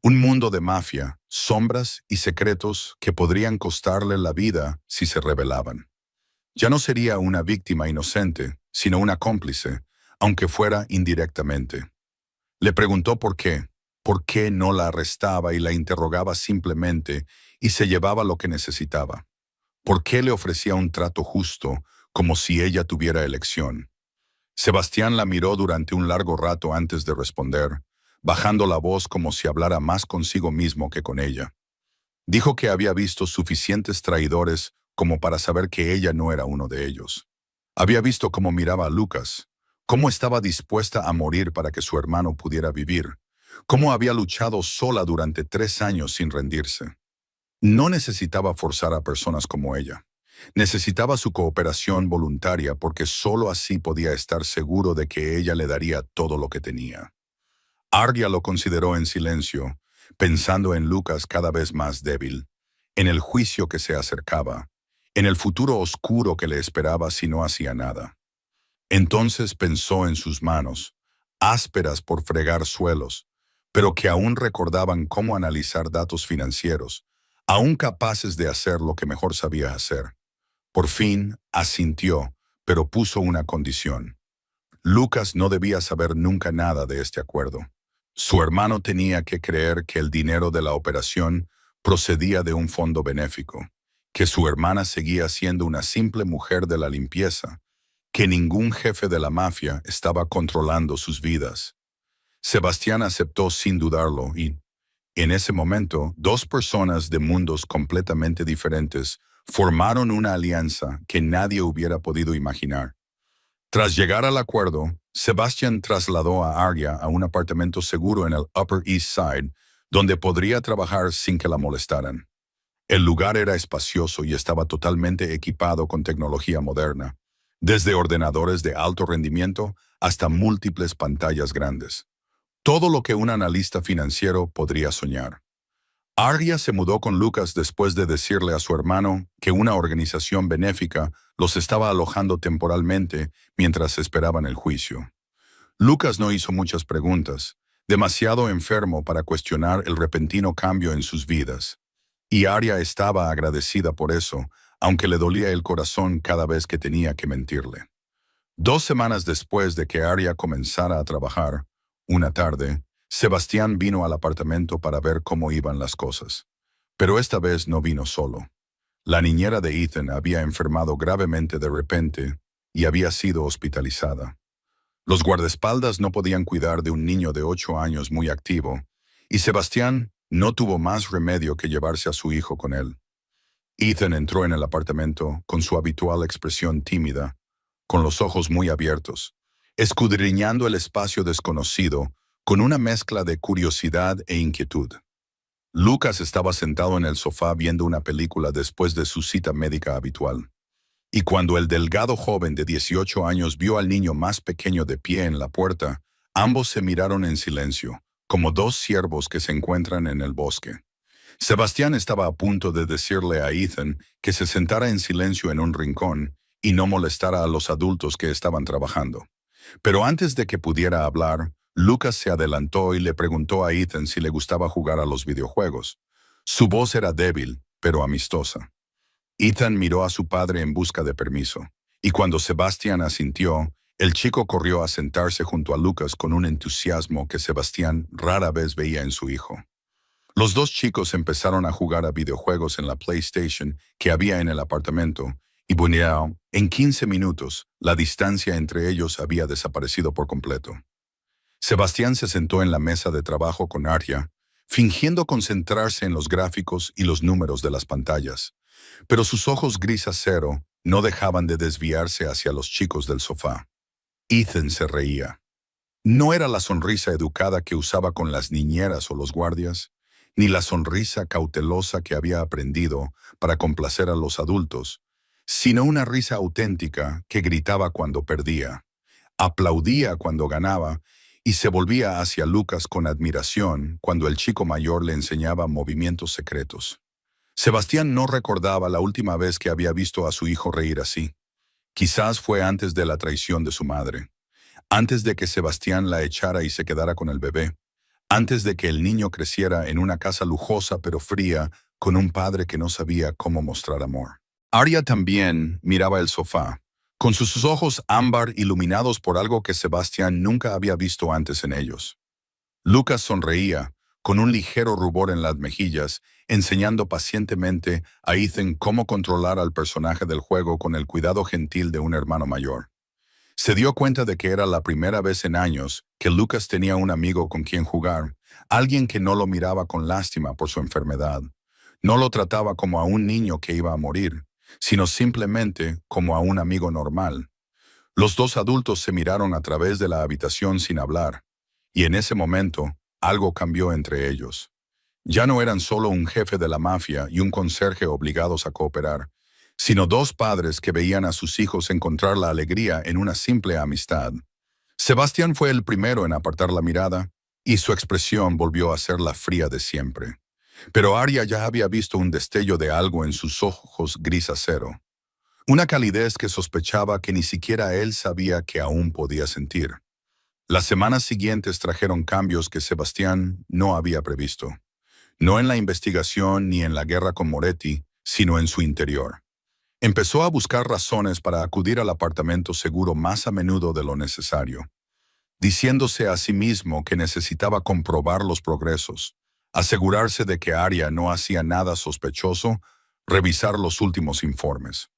un mundo de mafia, sombras y secretos que podrían costarle la vida si se revelaban. Ya no sería una víctima inocente, sino una cómplice, aunque fuera indirectamente. Le preguntó por qué no la arrestaba y la interrogaba simplemente y se llevaba lo que necesitaba. ¿Por qué le ofrecía un trato justo, como si ella tuviera elección? Sebastián la miró durante un largo rato antes de responder, bajando la voz como si hablara más consigo mismo que con ella. Dijo que había visto suficientes traidores como para saber que ella no era uno de ellos. Había visto cómo miraba a Lucas, cómo estaba dispuesta a morir para que su hermano pudiera vivir, cómo había luchado sola durante 3 años sin rendirse. No necesitaba forzar a personas como ella. Necesitaba su cooperación voluntaria porque sólo así podía estar seguro de que ella le daría todo lo que tenía. Arya lo consideró en silencio, pensando en Lucas cada vez más débil, en el juicio que se acercaba, en el futuro oscuro que le esperaba si no hacía nada. Entonces pensó en sus manos, ásperas por fregar suelos, pero que aún recordaban cómo analizar datos financieros, aún capaces de hacer lo que mejor sabía hacer. Por fin asintió, pero puso una condición. Lucas no debía saber nunca nada de este acuerdo. Su hermano tenía que creer que el dinero de la operación procedía de un fondo benéfico, que su hermana seguía siendo una simple mujer de la limpieza, que ningún jefe de la mafia estaba controlando sus vidas. Sebastián aceptó sin dudarlo y, en ese momento, 2 personas de mundos completamente diferentes formaron una alianza que nadie hubiera podido imaginar. Tras llegar al acuerdo, Sebastian trasladó a Arya a un apartamento seguro en el Upper East Side, donde podría trabajar sin que la molestaran. El lugar era espacioso y estaba totalmente equipado con tecnología moderna, desde ordenadores de alto rendimiento hasta múltiples pantallas grandes. Todo lo que un analista financiero podría soñar. Arya se mudó con Lucas después de decirle a su hermano que una organización benéfica los estaba alojando temporalmente mientras esperaban el juicio. Lucas no hizo muchas preguntas, demasiado enfermo para cuestionar el repentino cambio en sus vidas. Y Arya estaba agradecida por eso, aunque le dolía el corazón cada vez que tenía que mentirle. 2 semanas después de que Arya comenzara a trabajar, una tarde, Sebastián vino al apartamento para ver cómo iban las cosas. Pero esta vez no vino solo. La niñera de Ethan había enfermado gravemente de repente y había sido hospitalizada. Los guardaespaldas no podían cuidar de un niño de 8 años muy activo, y Sebastián no tuvo más remedio que llevarse a su hijo con él. Ethan entró en el apartamento con su habitual expresión tímida, con los ojos muy abiertos, escudriñando el espacio desconocido con una mezcla de curiosidad e inquietud. Lucas estaba sentado en el sofá viendo una película después de su cita médica habitual. Y cuando el delgado joven de 18 años vio al niño más pequeño de pie en la puerta, ambos se miraron en silencio, como dos ciervos que se encuentran en el bosque. Sebastián estaba a punto de decirle a Ethan que se sentara en silencio en un rincón y no molestara a los adultos que estaban trabajando. Pero antes de que pudiera hablar, Lucas se adelantó y le preguntó a Ethan si le gustaba jugar a los videojuegos. Su voz era débil, pero amistosa. Ethan miró a su padre en busca de permiso, y cuando Sebastián asintió, el chico corrió a sentarse junto a Lucas con un entusiasmo que Sebastián rara vez veía en su hijo. Los dos chicos empezaron a jugar a videojuegos en la PlayStation que había en el apartamento, y bueno, en 15 minutos, la distancia entre ellos había desaparecido por completo. Sebastián se sentó en la mesa de trabajo con Arya, fingiendo concentrarse en los gráficos y los números de las pantallas, pero sus ojos gris acero no dejaban de desviarse hacia los chicos del sofá. Ethan se reía. No era la sonrisa educada que usaba con las niñeras o los guardias, ni la sonrisa cautelosa que había aprendido para complacer a los adultos, sino una risa auténtica que gritaba cuando perdía, aplaudía cuando ganaba y se volvía hacia Lucas con admiración cuando el chico mayor le enseñaba movimientos secretos. Sebastián no recordaba la última vez que había visto a su hijo reír así. Quizás fue antes de la traición de su madre, antes de que Sebastián la echara y se quedara con el bebé, antes de que el niño creciera en una casa lujosa pero fría, con un padre que no sabía cómo mostrar amor. Arya también miraba el sofá, con sus ojos ámbar iluminados por algo que Sebastián nunca había visto antes en ellos. Lucas sonreía, con un ligero rubor en las mejillas, enseñando pacientemente a Ethan cómo controlar al personaje del juego con el cuidado gentil de un hermano mayor. Se dio cuenta de que era la primera vez en años que Lucas tenía un amigo con quien jugar, alguien que no lo miraba con lástima por su enfermedad. No lo trataba como a un niño que iba a morir, sino simplemente como a un amigo normal. Los dos adultos se miraron a través de la habitación sin hablar, y en ese momento algo cambió entre ellos. Ya no eran solo un jefe de la mafia y un conserje obligados a cooperar, sino dos padres que veían a sus hijos encontrar la alegría en una simple amistad. Sebastián fue el primero en apartar la mirada, y su expresión volvió a ser la fría de siempre. Pero Arya ya había visto un destello de algo en sus ojos gris acero, una calidez que sospechaba que ni siquiera él sabía que aún podía sentir. Las semanas siguientes trajeron cambios que Sebastián no había previsto, no en la investigación ni en la guerra con Moretti, sino en su interior. Empezó a buscar razones para acudir al apartamento seguro más a menudo de lo necesario, diciéndose a sí mismo que necesitaba comprobar los progresos, asegurarse de que Arya no hacía nada sospechoso, revisar los últimos informes.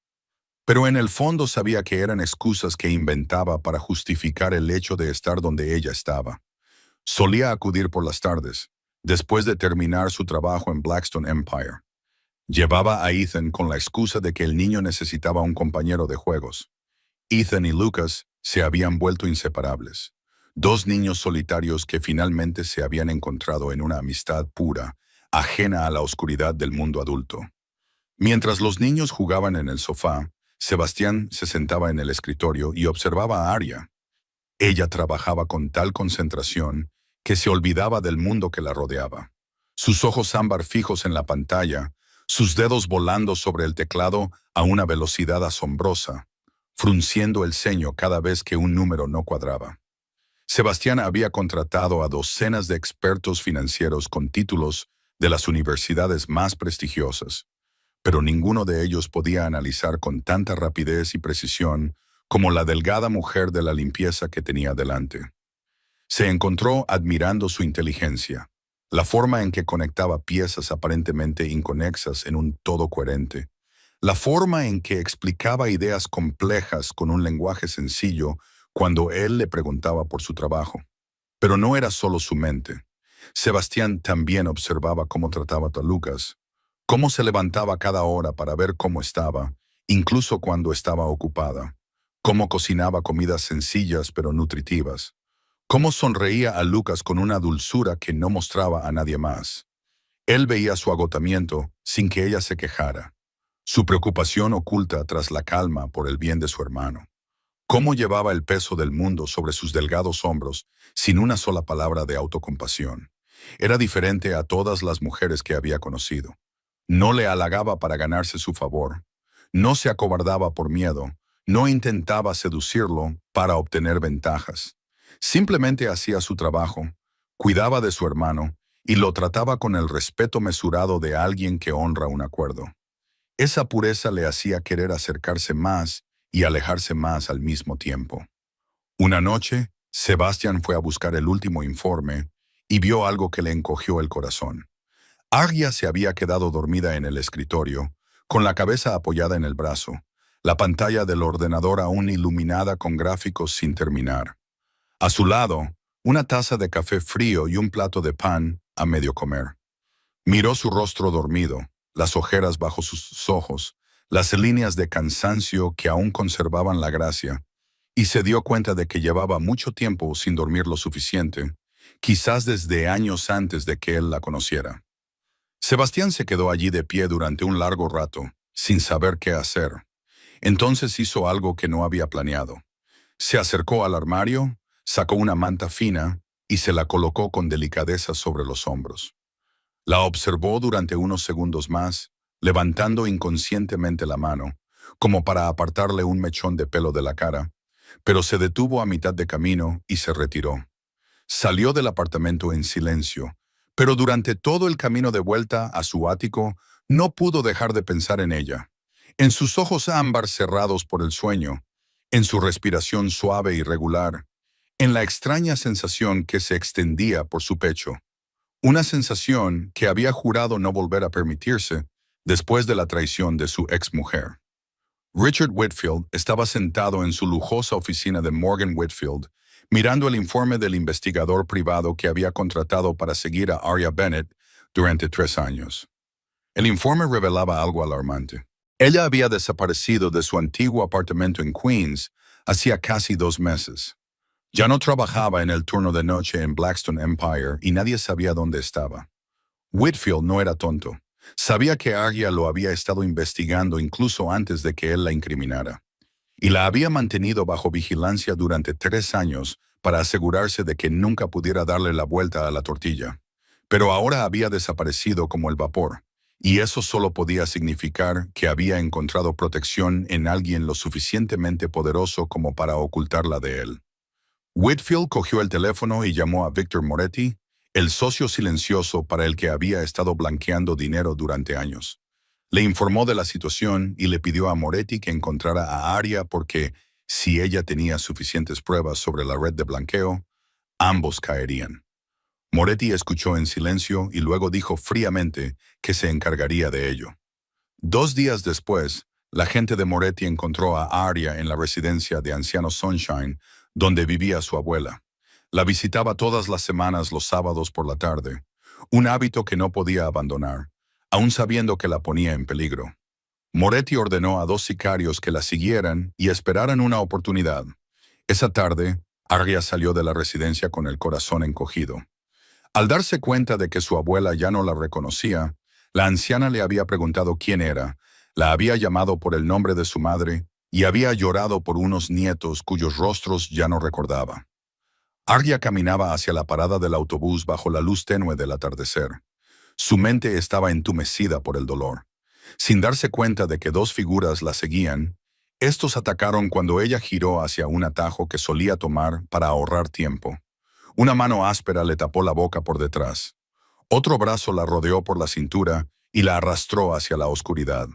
Pero en el fondo sabía que eran excusas que inventaba para justificar el hecho de estar donde ella estaba. Solía acudir por las tardes, después de terminar su trabajo en Blackstone Empire. Llevaba a Ethan con la excusa de que el niño necesitaba un compañero de juegos. Ethan y Lucas se habían vuelto inseparables. Dos niños solitarios que finalmente se habían encontrado en una amistad pura, ajena a la oscuridad del mundo adulto. Mientras los niños jugaban en el sofá, Sebastián se sentaba en el escritorio y observaba a Arya. Ella trabajaba con tal concentración que se olvidaba del mundo que la rodeaba. Sus ojos ámbar fijos en la pantalla, sus dedos volando sobre el teclado a una velocidad asombrosa, frunciendo el ceño cada vez que un número no cuadraba. Sebastián había contratado a docenas de expertos financieros con títulos de las universidades más prestigiosas, pero ninguno de ellos podía analizar con tanta rapidez y precisión como la delgada mujer de la limpieza que tenía delante. Se encontró admirando su inteligencia, la forma en que conectaba piezas aparentemente inconexas en un todo coherente, la forma en que explicaba ideas complejas con un lenguaje sencillo cuando él le preguntaba por su trabajo. Pero no era solo su mente. Sebastián también observaba cómo trataba a Lucas, cómo se levantaba cada hora para ver cómo estaba, incluso cuando estaba ocupada, cómo cocinaba comidas sencillas pero nutritivas, cómo sonreía a Lucas con una dulzura que no mostraba a nadie más. Él veía su agotamiento sin que ella se quejara, su preocupación oculta tras la calma por el bien de su hermano. Cómo llevaba el peso del mundo sobre sus delgados hombros sin una sola palabra de autocompasión. Era diferente a todas las mujeres que había conocido. No le halagaba para ganarse su favor. No se acobardaba por miedo. No intentaba seducirlo para obtener ventajas. Simplemente hacía su trabajo, cuidaba de su hermano y lo trataba con el respeto mesurado de alguien que honra un acuerdo. Esa pureza le hacía querer acercarse más y alejarse más al mismo tiempo. Una noche, Sebastián fue a buscar el último informe y vio algo que le encogió el corazón. Arya se había quedado dormida en el escritorio, con la cabeza apoyada en el brazo, la pantalla del ordenador aún iluminada con gráficos sin terminar. A su lado, una taza de café frío y un plato de pan a medio comer. Miró su rostro dormido, las ojeras bajo sus ojos, las líneas de cansancio que aún conservaban la gracia, y se dio cuenta de que llevaba mucho tiempo sin dormir lo suficiente, quizás desde años antes de que él la conociera. Sebastián se quedó allí de pie durante un largo rato, sin saber qué hacer. Entonces hizo algo que no había planeado. Se acercó al armario, sacó una manta fina y se la colocó con delicadeza sobre los hombros. La observó durante unos segundos más, levantando inconscientemente la mano, como para apartarle un mechón de pelo de la cara, pero se detuvo a mitad de camino y se retiró. Salió del apartamento en silencio, pero durante todo el camino de vuelta a su ático no pudo dejar de pensar en ella, en sus ojos ámbar cerrados por el sueño, en su respiración suave y regular, en la extraña sensación que se extendía por su pecho. Una sensación que había jurado no volver a permitirse después de la traición de su exmujer. Richard Whitfield estaba sentado en su lujosa oficina de Morgan Whitfield, mirando el informe del investigador privado que había contratado para seguir a Arya Bennett durante 3 años. El informe revelaba algo alarmante. Ella había desaparecido de su antiguo apartamento en Queens hacía casi 2 meses. Ya no trabajaba en el turno de noche en Blackstone Empire y nadie sabía dónde estaba. Whitfield no era tonto. Sabía que Arya lo había estado investigando incluso antes de que él la incriminara. Y la había mantenido bajo vigilancia durante 3 años para asegurarse de que nunca pudiera darle la vuelta a la tortilla. Pero ahora había desaparecido como el vapor, y eso solo podía significar que había encontrado protección en alguien lo suficientemente poderoso como para ocultarla de él. Whitfield cogió el teléfono y llamó a Victor Moretti, el socio silencioso para el que había estado blanqueando dinero durante años. Le informó de la situación y le pidió a Moretti que encontrara a Arya porque, si ella tenía suficientes pruebas sobre la red de blanqueo, ambos caerían. Moretti escuchó en silencio y luego dijo fríamente que se encargaría de ello. 2 días después, la gente de Moretti encontró a Arya en la residencia de ancianos Sunshine, donde vivía su abuela. La visitaba todas las semanas los sábados por la tarde, un hábito que no podía abandonar, aun sabiendo que la ponía en peligro. Moretti ordenó a 2 sicarios que la siguieran y esperaran una oportunidad. Esa tarde, Arya salió de la residencia con el corazón encogido. Al darse cuenta de que su abuela ya no la reconocía, la anciana le había preguntado quién era, la había llamado por el nombre de su madre y había llorado por unos nietos cuyos rostros ya no recordaba. Arya caminaba hacia la parada del autobús bajo la luz tenue del atardecer. Su mente estaba entumecida por el dolor. Sin darse cuenta de que 2 figuras la seguían, estos atacaron cuando ella giró hacia un atajo que solía tomar para ahorrar tiempo. Una mano áspera le tapó la boca por detrás. Otro brazo la rodeó por la cintura y la arrastró hacia la oscuridad.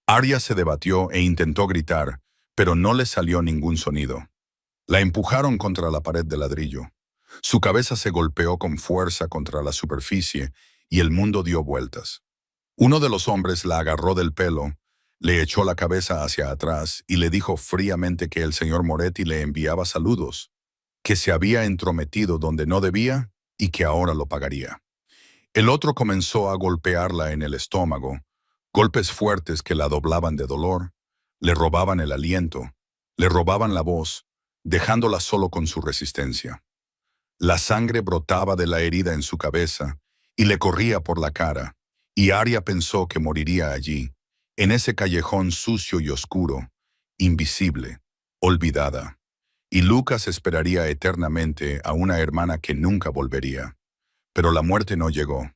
Arya se debatió e intentó gritar, pero no le salió ningún sonido. La empujaron contra la pared de ladrillo. Su cabeza se golpeó con fuerza contra la superficie y el mundo dio vueltas. Uno de los hombres la agarró del pelo, le echó la cabeza hacia atrás y le dijo fríamente que el señor Moretti le enviaba saludos, que se había entrometido donde no debía y que ahora lo pagaría. El otro comenzó a golpearla en el estómago, Golpes fuertes que la doblaban de dolor, le robaban el aliento, le robaban la voz, dejándola solo con su resistencia. La sangre brotaba de la herida en su cabeza y le corría por la cara, y Arya pensó que moriría allí, en ese callejón sucio y oscuro, invisible, olvidada. Y Lucas esperaría eternamente a una hermana que nunca volvería. Pero la muerte no llegó.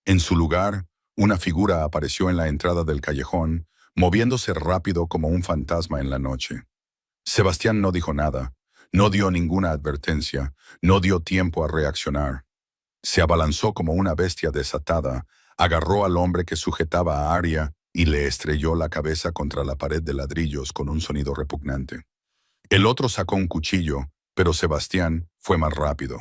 En su lugar, una figura apareció en la entrada del callejón, moviéndose rápido como un fantasma en la noche. Sebastián no dijo nada, no dio ninguna advertencia, no dio tiempo a reaccionar. Se abalanzó como una bestia desatada, agarró al hombre que sujetaba a Arya y le estrelló la cabeza contra la pared de ladrillos con un sonido repugnante. El otro sacó un cuchillo, pero Sebastián fue más rápido.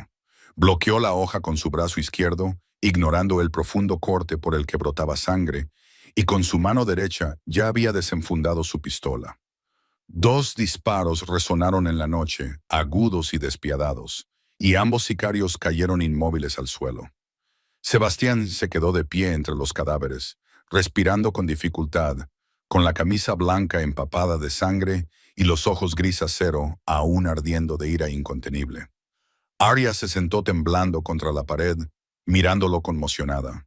Bloqueó la hoja con su brazo izquierdo, ignorando el profundo corte por el que brotaba sangre, y con su mano derecha ya había desenfundado su pistola. Dos disparos resonaron en la noche, agudos y despiadados, y ambos sicarios cayeron inmóviles al suelo. Sebastián se quedó de pie entre los cadáveres, respirando con dificultad, con la camisa blanca empapada de sangre y los ojos gris acero aún ardiendo de ira incontenible. Arya se sentó temblando contra la pared, mirándolo conmocionada.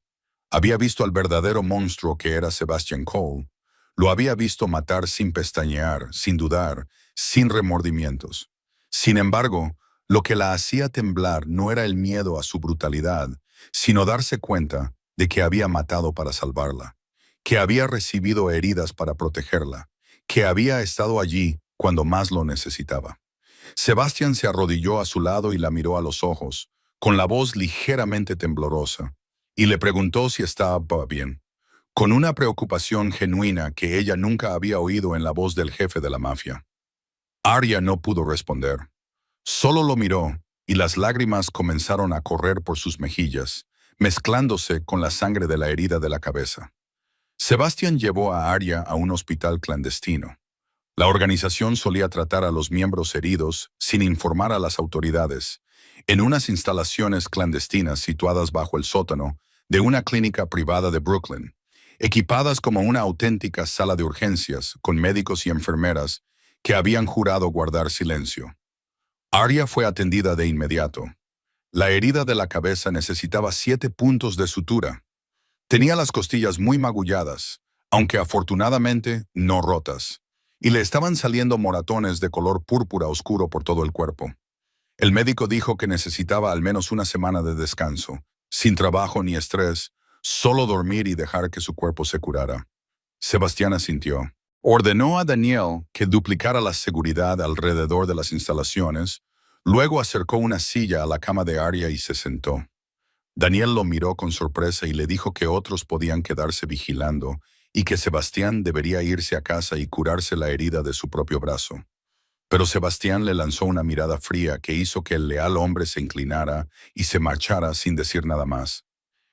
Había visto al verdadero monstruo que era Sebastian Cole. Lo había visto matar sin pestañear, sin dudar, sin remordimientos. Sin embargo, lo que la hacía temblar no era el miedo a su brutalidad, sino darse cuenta de que había matado para salvarla, que había recibido heridas para protegerla, que había estado allí cuando más lo necesitaba. Sebastián se arrodilló a su lado y la miró a los ojos, con la voz ligeramente temblorosa, y le preguntó si estaba bien, con una preocupación genuina que ella nunca había oído en la voz del jefe de la mafia. Arya no pudo responder. Solo lo miró, y las lágrimas comenzaron a correr por sus mejillas, mezclándose con la sangre de la herida de la cabeza. Sebastián llevó a Arya a un hospital clandestino. La organización solía tratar a los miembros heridos sin informar a las autoridades, en unas instalaciones clandestinas situadas bajo el sótano de una clínica privada de Brooklyn, equipadas como una auténtica sala de urgencias con médicos y enfermeras que habían jurado guardar silencio. Arya fue atendida de inmediato. La herida de la cabeza necesitaba 7 puntos de sutura. Tenía las costillas muy magulladas, aunque afortunadamente no rotas, y le estaban saliendo moratones de color púrpura oscuro por todo el cuerpo. El médico dijo que necesitaba al menos una semana de descanso, sin trabajo ni estrés, solo dormir y dejar que su cuerpo se curara. Sebastián asintió. Ordenó a Daniel que duplicara la seguridad alrededor de las instalaciones, luego acercó una silla a la cama de Arya y se sentó. Daniel lo miró con sorpresa y le dijo que otros podían quedarse vigilando y que Sebastián debería irse a casa y curarse la herida de su propio brazo. Pero Sebastián le lanzó una mirada fría que hizo que el leal hombre se inclinara y se marchara sin decir nada más.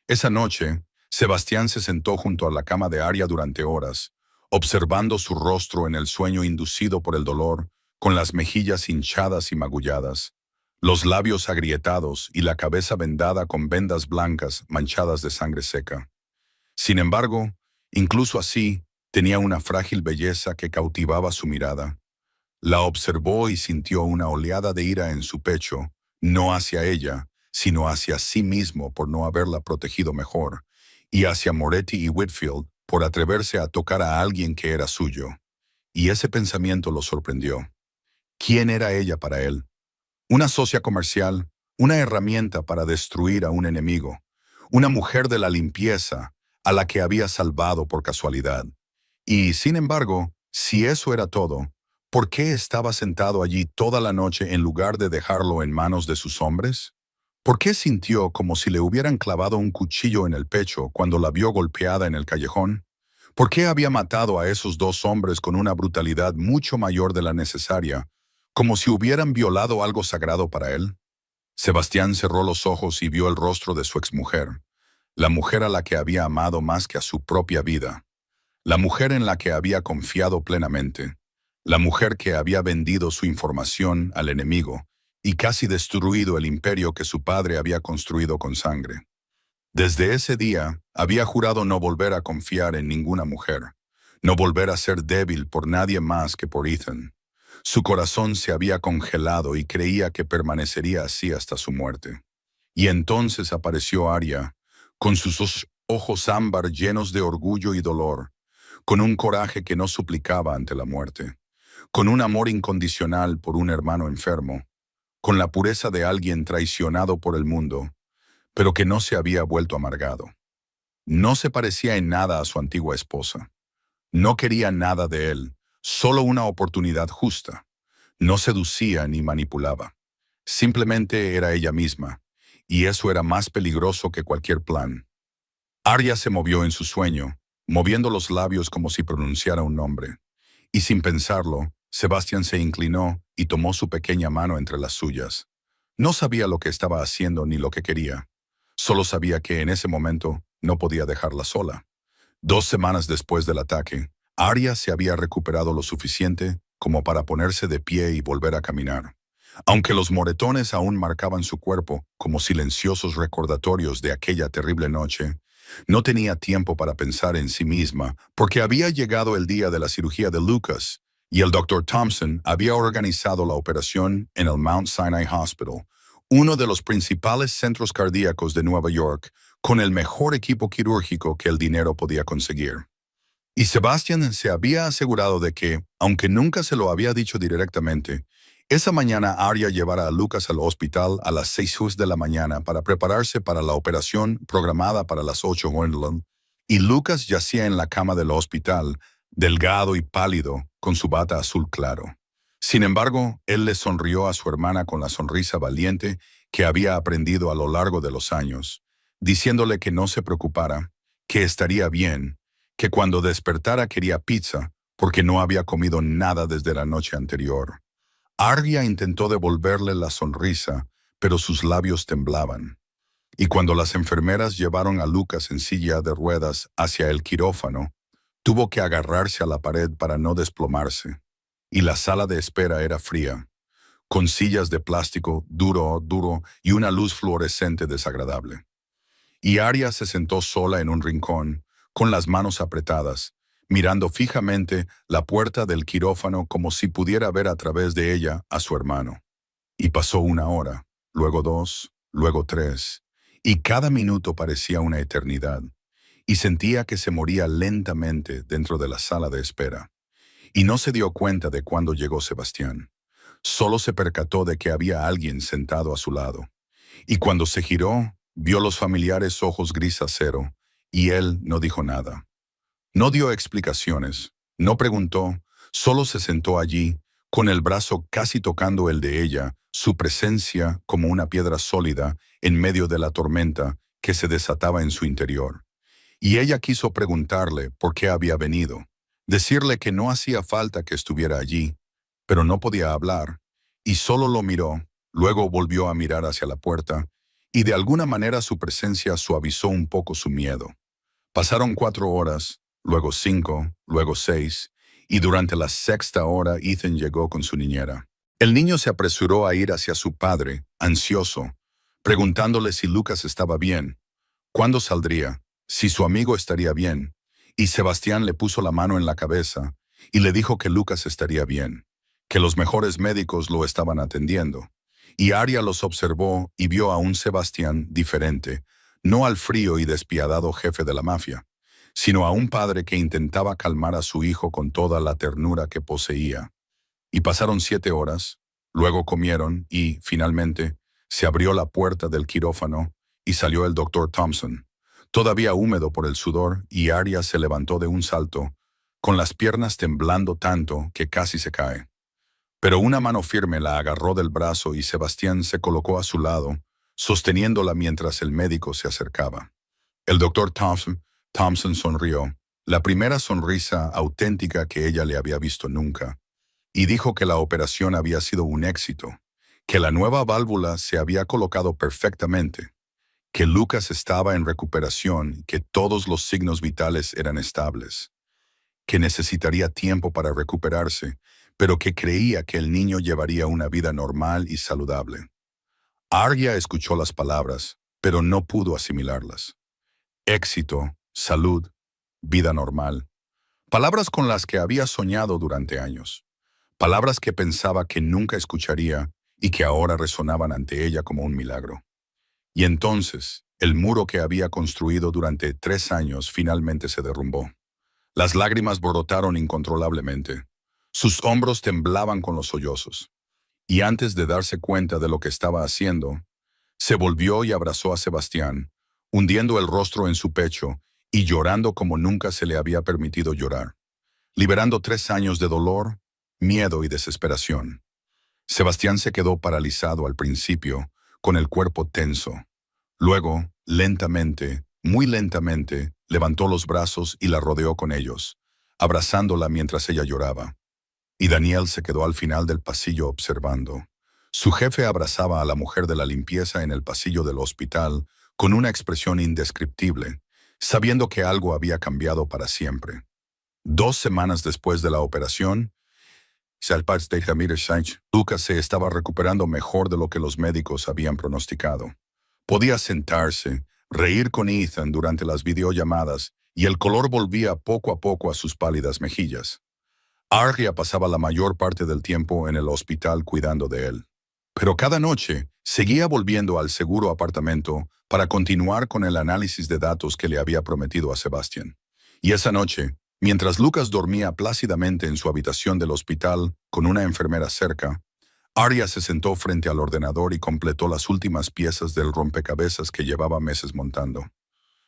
Esa noche, Sebastián se sentó junto a la cama de Arya durante horas, observando su rostro en el sueño inducido por el dolor, con las mejillas hinchadas y magulladas, los labios agrietados y la cabeza vendada con vendas blancas manchadas de sangre seca. Sin embargo, incluso así, tenía una frágil belleza que cautivaba su mirada. La observó y sintió una oleada de ira en su pecho, no hacia ella, sino hacia sí mismo por no haberla protegido mejor, y hacia Moretti y Whitfield por atreverse a tocar a alguien que era suyo. Y ese pensamiento lo sorprendió. ¿Quién era ella para él? Una socia comercial, una herramienta para destruir a un enemigo, una mujer de la limpieza a la que había salvado por casualidad. Y, sin embargo, si eso era todo, ¿por qué estaba sentado allí toda la noche en lugar de dejarlo en manos de sus hombres? ¿Por qué sintió como si le hubieran clavado un cuchillo en el pecho cuando la vio golpeada en el callejón? ¿Por qué había matado a esos 2 hombres con una brutalidad mucho mayor de la necesaria, como si hubieran violado algo sagrado para él? Sebastián cerró los ojos y vio el rostro de su exmujer, la mujer a la que había amado más que a su propia vida, la mujer en la que había confiado plenamente, la mujer que había vendido su información al enemigo y casi destruido el imperio que su padre había construido con sangre. Desde ese día, había jurado no volver a confiar en ninguna mujer, no volver a ser débil por nadie más que por Ethan. Su corazón se había congelado y creía que permanecería así hasta su muerte. Y entonces apareció Arya, con sus ojos ámbar llenos de orgullo y dolor, con un coraje que no suplicaba ante la muerte, con un amor incondicional por un hermano enfermo, con la pureza de alguien traicionado por el mundo, pero que no se había vuelto amargado. No se parecía en nada a su antigua esposa. No quería nada de él, solo una oportunidad justa. No seducía ni manipulaba. Simplemente era ella misma, y eso era más peligroso que cualquier plan. Arya se movió en su sueño, moviendo los labios como si pronunciara un nombre. Y sin pensarlo, Sebastián se inclinó y tomó su pequeña mano entre las suyas. No sabía lo que estaba haciendo ni lo que quería. Solo sabía que en ese momento no podía dejarla sola. 2 semanas después del ataque, Arya se había recuperado lo suficiente como para ponerse de pie y volver a caminar. Aunque los moretones aún marcaban su cuerpo como silenciosos recordatorios de aquella terrible noche, no tenía tiempo para pensar en sí misma porque había llegado el día de la cirugía de Lucas y el Dr. Thompson había organizado la operación en el Mount Sinai Hospital, uno de los principales centros cardíacos de Nueva York, con el mejor equipo quirúrgico que el dinero podía conseguir. Y Sebastian se había asegurado de que, aunque nunca se lo había dicho directamente, esa mañana Arya llevara a Lucas al hospital a las 6 de la mañana para prepararse para la operación programada para las 8 horas, y Lucas yacía en la cama del hospital, delgado y pálido, con su bata azul claro. Sin embargo, él le sonrió a su hermana con la sonrisa valiente que había aprendido a lo largo de los años, diciéndole que no se preocupara, que estaría bien, que cuando despertara quería pizza, porque no había comido nada desde la noche anterior. Arya intentó devolverle la sonrisa, pero sus labios temblaban. Y cuando las enfermeras llevaron a Lucas en silla de ruedas hacia el quirófano, tuvo que agarrarse a la pared para no desplomarse. Y la sala de espera era fría, con sillas de plástico duro y una luz fluorescente desagradable. Y Arya se sentó sola en un rincón, con las manos apretadas, mirando fijamente la puerta del quirófano como si pudiera ver a través de ella a su hermano. Y pasó 1 hora, luego 2, luego 3, y cada minuto parecía una eternidad, y sentía que se moría lentamente dentro de la sala de espera. Y no se dio cuenta de cuándo llegó Sebastián. Solo se percató de que había alguien sentado a su lado. Y cuando se giró, vio los familiares ojos gris acero, y él no dijo nada. No dio explicaciones, no preguntó, solo se sentó allí, con el brazo casi tocando el de ella, su presencia como una piedra sólida en medio de la tormenta que se desataba en su interior. Y ella quiso preguntarle por qué había venido, decirle que no hacía falta que estuviera allí, pero no podía hablar, y solo lo miró, luego volvió a mirar hacia la puerta, y de alguna manera su presencia suavizó un poco su miedo. Pasaron 4 horas, luego 5, luego 6, y durante la 6ª hora Ethan llegó con su niñera. El niño se apresuró a ir hacia su padre, ansioso, preguntándole si Lucas estaba bien, cuándo saldría, si su amigo estaría bien, y Sebastián le puso la mano en la cabeza y le dijo que Lucas estaría bien, que los mejores médicos lo estaban atendiendo. Y Arya los observó y vio a un Sebastián diferente, no al frío y despiadado jefe de la mafia, sino a un padre que intentaba calmar a su hijo con toda la ternura que poseía. Y pasaron 7 horas, luego comieron y, finalmente, se abrió la puerta del quirófano y salió el Dr. Thompson, todavía húmedo por el sudor, y Arya se levantó de un salto, con las piernas temblando tanto que casi se cae. Pero una mano firme la agarró del brazo y Sebastián se colocó a su lado, sosteniéndola mientras el médico se acercaba. El Dr. Thompson sonrió, la primera sonrisa auténtica que ella le había visto nunca, y dijo que la operación había sido un éxito, que la nueva válvula se había colocado perfectamente, que Lucas estaba en recuperación y que todos los signos vitales eran estables, que necesitaría tiempo para recuperarse, pero que creía que el niño llevaría una vida normal y saludable. Arya escuchó las palabras, pero no pudo asimilarlas. éxito, salud, vida normal. Palabras con las que había soñado durante años. Palabras que pensaba que nunca escucharía y que ahora resonaban ante ella como un milagro. Y entonces, el muro que había construido durante 3 años finalmente se derrumbó. Las lágrimas brotaron incontrolablemente. Sus hombros temblaban con los sollozos. Y antes de darse cuenta de lo que estaba haciendo, se volvió y abrazó a Sebastián, hundiendo el rostro en su pecho y llorando como nunca se le había permitido llorar, liberando 3 años de dolor, miedo y desesperación. Sebastián se quedó paralizado al principio, con el cuerpo tenso. Luego, lentamente, muy lentamente, levantó los brazos y la rodeó con ellos, abrazándola mientras ella lloraba. Y Daniel se quedó al final del pasillo observando. Su jefe abrazaba a la mujer de la limpieza en el pasillo del hospital con una expresión indescriptible, sabiendo que algo había cambiado para siempre. 2 semanas después de la operación, Lucas se estaba recuperando mejor de lo que los médicos habían pronosticado. Podía sentarse, reír con Ethan durante las videollamadas y el color volvía poco a poco a sus pálidas mejillas. Arya pasaba la mayor parte del tiempo en el hospital cuidando de él. Pero cada noche seguía volviendo al seguro apartamento para continuar con el análisis de datos que le había prometido a Sebastian. Y esa noche, mientras Lucas dormía plácidamente en su habitación del hospital con una enfermera cerca, Arya se sentó frente al ordenador y completó las últimas piezas del rompecabezas que llevaba meses montando.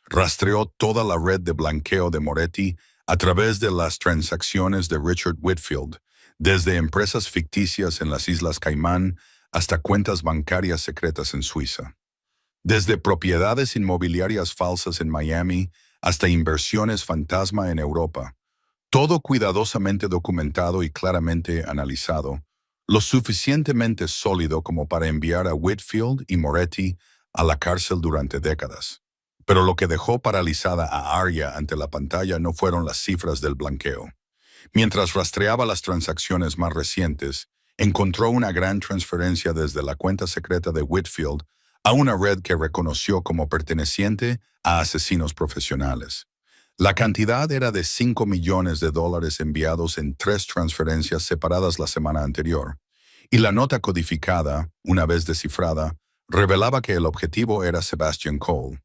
Rastreó toda la red de blanqueo de Moretti a través de las transacciones de Richard Whitfield, desde empresas ficticias en las Islas Caimán hasta cuentas bancarias secretas en Suiza. Desde propiedades inmobiliarias falsas en Miami hasta inversiones fantasma en Europa. Todo cuidadosamente documentado y claramente analizado, lo suficientemente sólido como para enviar a Whitfield y Moretti a la cárcel durante décadas. Pero lo que dejó paralizada a Arya ante la pantalla no fueron las cifras del blanqueo. Mientras rastreaba las transacciones más recientes, encontró una gran transferencia desde la cuenta secreta de Whitfield a una red que reconoció como perteneciente a asesinos profesionales. La cantidad era de $5 millones enviados en 3 transferencias separadas la semana anterior, y la nota codificada, una vez descifrada, revelaba que el objetivo era Sebastian Cole.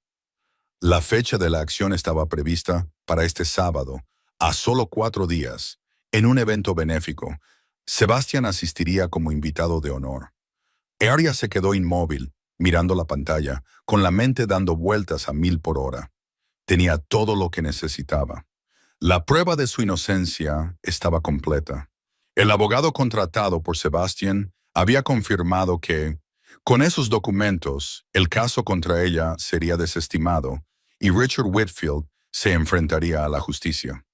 La fecha de la acción estaba prevista para este sábado, a solo 4 días, en un evento benéfico. Sebastian asistiría como invitado de honor. Arya se quedó inmóvil, mirando la pantalla, con la mente dando vueltas a 1000 por hora. Tenía todo lo que necesitaba. La prueba de su inocencia estaba completa. El abogado contratado por Sebastian había confirmado que, con esos documentos, el caso contra ella sería desestimado y Richard Whitfield se enfrentaría a la justicia.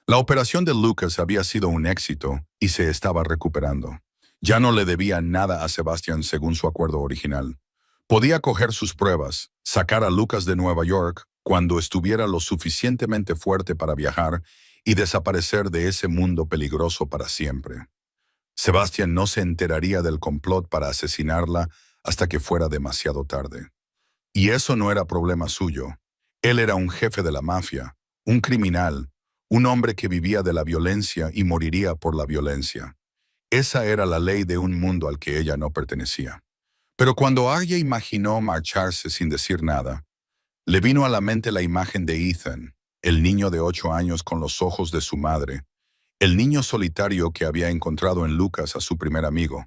La operación de Lucas había sido un éxito y se estaba recuperando. Ya no le debía nada a Sebastian según su acuerdo original. Podía coger sus pruebas, sacar a Lucas de Nueva York cuando estuviera lo suficientemente fuerte para viajar y desaparecer de ese mundo peligroso para siempre. Sebastian no se enteraría del complot para asesinarla hasta que fuera demasiado tarde. Y eso no era problema suyo. Él era un jefe de la mafia, un criminal, un hombre que vivía de la violencia y moriría por la violencia. Esa era la ley de un mundo al que ella no pertenecía. Pero cuando Arya imaginó marcharse sin decir nada, le vino a la mente la imagen de Ethan, el niño de 8 años con los ojos de su madre, el niño solitario que había encontrado en Lucas a su primer amigo,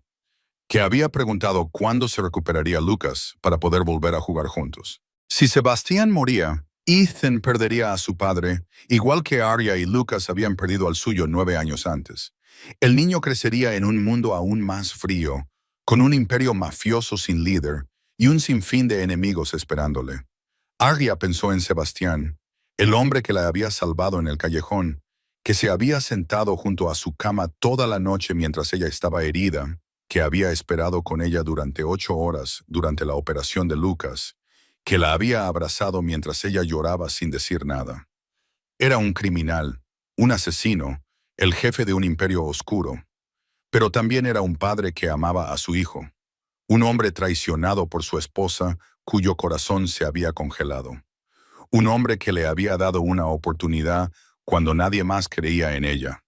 que había preguntado cuándo se recuperaría Lucas para poder volver a jugar juntos. Si Sebastián moría, Ethan perdería a su padre, igual que Arya y Lucas habían perdido al suyo 9 años antes. El niño crecería en un mundo aún más frío, con un imperio mafioso sin líder y un sinfín de enemigos esperándole. Arya pensó en Sebastián, el hombre que la había salvado en el callejón, que se había sentado junto a su cama toda la noche mientras ella estaba herida, que había esperado con ella durante 8 horas durante la operación de Lucas, que la había abrazado mientras ella lloraba sin decir nada. Era un criminal, un asesino, el jefe de un imperio oscuro, pero también era un padre que amaba a su hijo, un hombre traicionado por su esposa cuyo corazón se había congelado, un hombre que le había dado una oportunidad cuando nadie más creía en ella.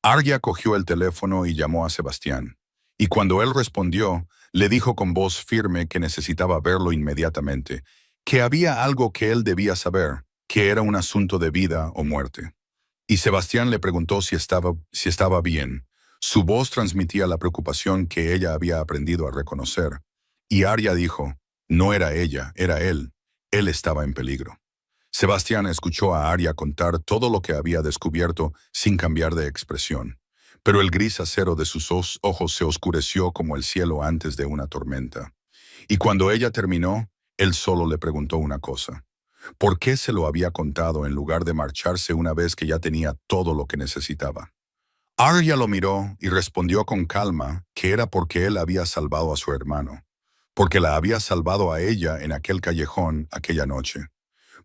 Arya cogió el teléfono y llamó a Sebastián. Y cuando él respondió, le dijo con voz firme que necesitaba verlo inmediatamente, que había algo que él debía saber, que era un asunto de vida o muerte. Y Sebastián le preguntó si estaba bien. Su voz transmitía la preocupación que ella había aprendido a reconocer. Y Arya dijo, no era ella, era él. Él estaba en peligro. Sebastián escuchó a Arya contar todo lo que había descubierto sin cambiar de expresión. Pero el gris acero de sus ojos se oscureció como el cielo antes de una tormenta. Y cuando ella terminó, él solo le preguntó una cosa. ¿Por qué se lo había contado en lugar de marcharse una vez que ya tenía todo lo que necesitaba? Arya lo miró y respondió con calma que era porque él había salvado a su hermano, porque la había salvado a ella en aquel callejón aquella noche,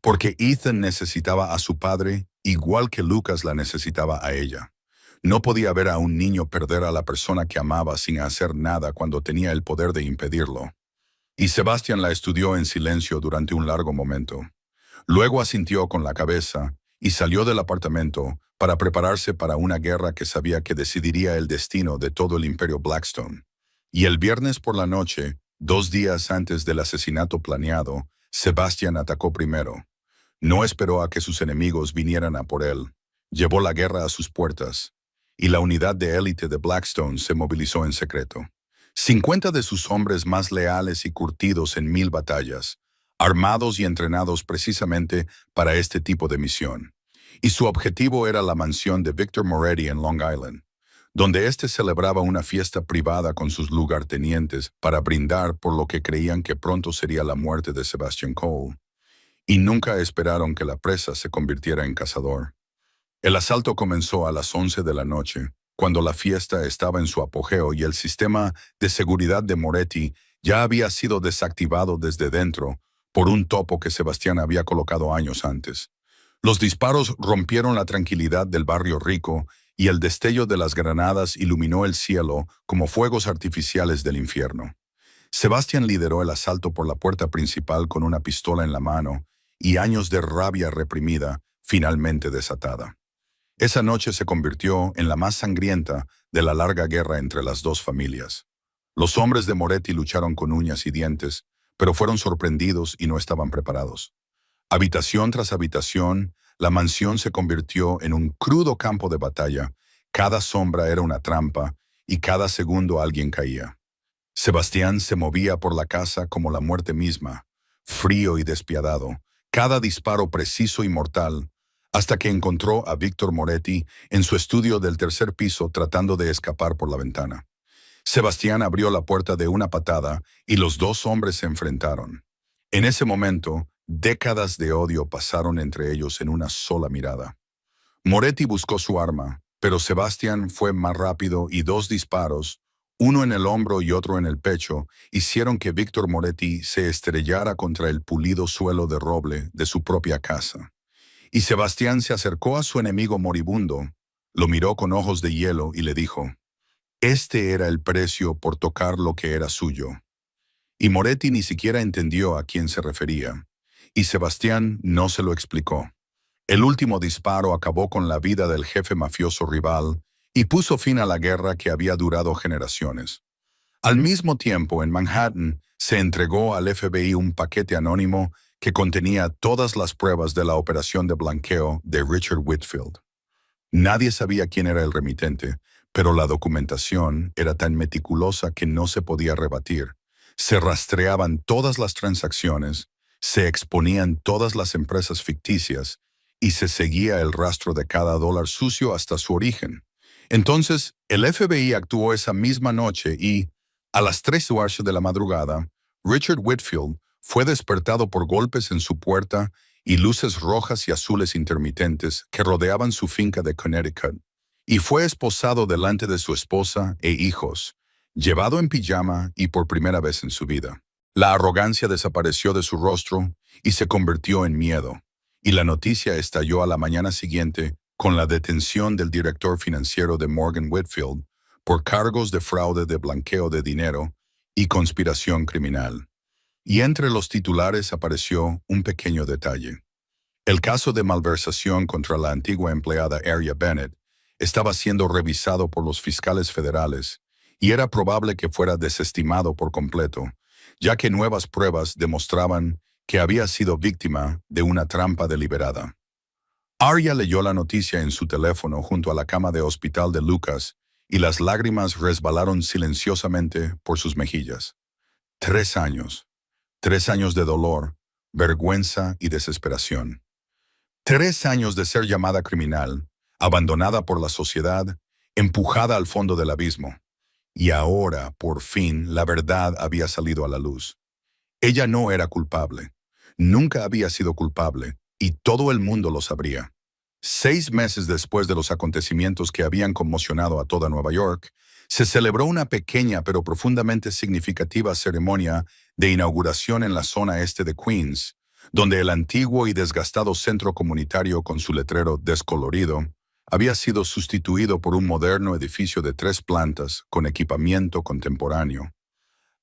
porque Ethan necesitaba a su padre igual que Lucas la necesitaba a ella. No podía ver a un niño perder a la persona que amaba sin hacer nada cuando tenía el poder de impedirlo. Y Sebastián la estudió en silencio durante un largo momento. Luego asintió con la cabeza y salió del apartamento para prepararse para una guerra que sabía que decidiría el destino de todo el imperio Blackstone. Y el viernes por la noche, 2 días antes del asesinato planeado, Sebastián atacó primero. No esperó a que sus enemigos vinieran a por él. Llevó la guerra a sus puertas. Y la unidad de élite de Blackstone se movilizó en secreto. 50 de sus hombres más leales y curtidos en 1000 batallas, armados y entrenados precisamente para este tipo de misión. Y su objetivo era la mansión de Victor Moretti en Long Island, donde éste celebraba una fiesta privada con sus lugartenientes para brindar por lo que creían que pronto sería la muerte de Sebastian Cole. Y nunca esperaron que la presa se convirtiera en cazador. El asalto comenzó a las 11 de la noche, cuando la fiesta estaba en su apogeo y el sistema de seguridad de Moretti ya había sido desactivado desde dentro por un topo que Sebastián había colocado años antes. Los disparos rompieron la tranquilidad del barrio rico y el destello de las granadas iluminó el cielo como fuegos artificiales del infierno. Sebastián lideró el asalto por la puerta principal con una pistola en la mano y años de rabia reprimida finalmente desatada. Esa noche se convirtió en la más sangrienta de la larga guerra entre las dos familias. Los hombres de Moretti lucharon con uñas y dientes, pero fueron sorprendidos y no estaban preparados. Habitación tras habitación, la mansión se convirtió en un crudo campo de batalla. Cada sombra era una trampa y cada segundo alguien caía. Sebastián se movía por la casa como la muerte misma, frío y despiadado, cada disparo preciso y mortal, hasta que encontró a Víctor Moretti en su estudio del tercer piso tratando de escapar por la ventana. Sebastián abrió la puerta de una patada y los dos hombres se enfrentaron. En ese momento, décadas de odio pasaron entre ellos en una sola mirada. Moretti buscó su arma, pero Sebastián fue más rápido y 2 disparos, uno en el hombro y otro en el pecho, hicieron que Víctor Moretti se estrellara contra el pulido suelo de roble de su propia casa. Y Sebastián se acercó a su enemigo moribundo, lo miró con ojos de hielo y le dijo, «Este era el precio por tocar lo que era suyo». Y Moretti ni siquiera entendió a quién se refería, y Sebastián no se lo explicó. El último disparo acabó con la vida del jefe mafioso rival y puso fin a la guerra que había durado generaciones. Al mismo tiempo, en Manhattan, se entregó al FBI un paquete anónimo que contenía todas las pruebas de la operación de blanqueo de Richard Whitfield. Nadie sabía quién era el remitente, pero la documentación era tan meticulosa que no se podía rebatir. Se rastreaban todas las transacciones, se exponían todas las empresas ficticias y se seguía el rastro de cada dólar sucio hasta su origen. Entonces, el FBI actuó esa misma noche y, a las 3:15 de la madrugada, Richard Whitfield fue despertado por golpes en su puerta y luces rojas y azules intermitentes que rodeaban su finca de Connecticut, y fue esposado delante de su esposa e hijos, llevado en pijama y por primera vez en su vida. La arrogancia desapareció de su rostro y se convirtió en miedo, y la noticia estalló a la mañana siguiente con la detención del director financiero de Morgan Whitfield por cargos de fraude de blanqueo de dinero y conspiración criminal. Y entre los titulares apareció un pequeño detalle. El caso de malversación contra la antigua empleada Aria Bennett estaba siendo revisado por los fiscales federales y era probable que fuera desestimado por completo, ya que nuevas pruebas demostraban que había sido víctima de una trampa deliberada. Aria leyó la noticia en su teléfono junto a la cama de hospital de Lucas y las lágrimas resbalaron silenciosamente por sus mejillas. 3 años. 3 años de dolor, vergüenza y desesperación. 3 años de ser llamada criminal, abandonada por la sociedad, empujada al fondo del abismo. Y ahora, por fin, la verdad había salido a la luz. Ella no era culpable. Nunca había sido culpable, y todo el mundo lo sabría. 6 meses después de los acontecimientos que habían conmocionado a toda Nueva York, se celebró una pequeña pero profundamente significativa ceremonia de inauguración en la zona este de Queens, donde el antiguo y desgastado centro comunitario con su letrero descolorido había sido sustituido por un moderno edificio de 3 plantas con equipamiento contemporáneo.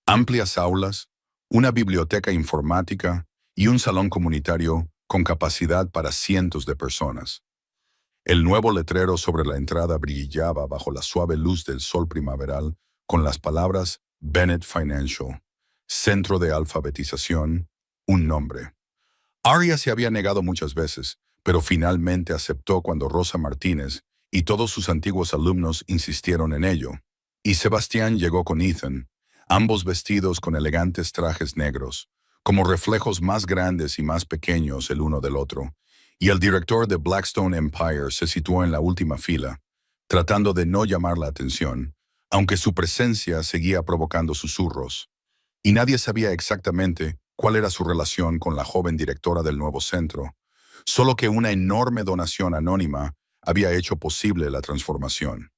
Amplias aulas, una biblioteca informática y un salón comunitario con capacidad para cientos de personas. El nuevo letrero sobre la entrada brillaba bajo la suave luz del sol primaveral con las palabras Bennett Financial, Centro de Alfabetización, un nombre. Aria se había negado muchas veces, pero finalmente aceptó cuando Rosa Martínez y todos sus antiguos alumnos insistieron en ello. Y Sebastián llegó con Ethan, ambos vestidos con elegantes trajes negros, como reflejos más grandes y más pequeños el uno del otro, y el director de Blackstone Empire se situó en la última fila, tratando de no llamar la atención, aunque su presencia seguía provocando susurros. Y nadie sabía exactamente cuál era su relación con la joven directora del nuevo centro, solo que una enorme donación anónima había hecho posible la transformación.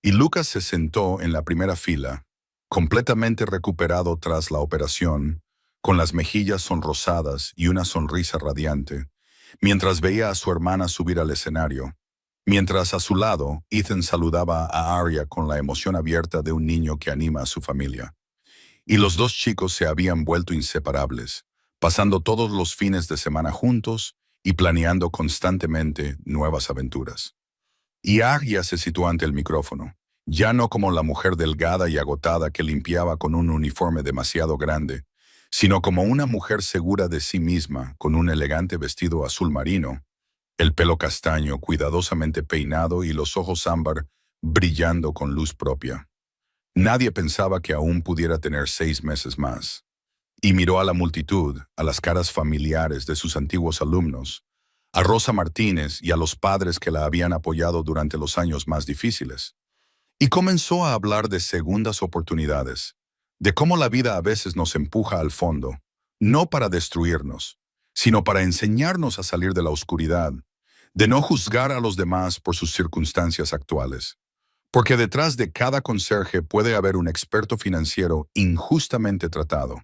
Y Lucas se sentó en la primera fila, completamente recuperado tras la operación, con las mejillas sonrosadas y una sonrisa radiante, mientras veía a su hermana subir al escenario, mientras a su lado Ethan saludaba a Aria con la emoción abierta de un niño que anima a su familia. Y los dos chicos se habían vuelto inseparables, pasando todos los fines de semana juntos y planeando constantemente nuevas aventuras. Y Aria se situó ante el micrófono, ya no como la mujer delgada y agotada que limpiaba con un uniforme demasiado grande, sino como una mujer segura de sí misma con un elegante vestido azul marino, el pelo castaño cuidadosamente peinado y los ojos ámbar brillando con luz propia. Nadie pensaba que aún pudiera tener 6 meses más. Y miró a la multitud, a las caras familiares de sus antiguos alumnos, a Rosa Martínez y a los padres que la habían apoyado durante los años más difíciles. Y comenzó a hablar de segundas oportunidades, de cómo la vida a veces nos empuja al fondo, no para destruirnos, sino para enseñarnos a salir de la oscuridad, de no juzgar a los demás por sus circunstancias actuales. Porque detrás de cada conserje puede haber un experto financiero injustamente tratado.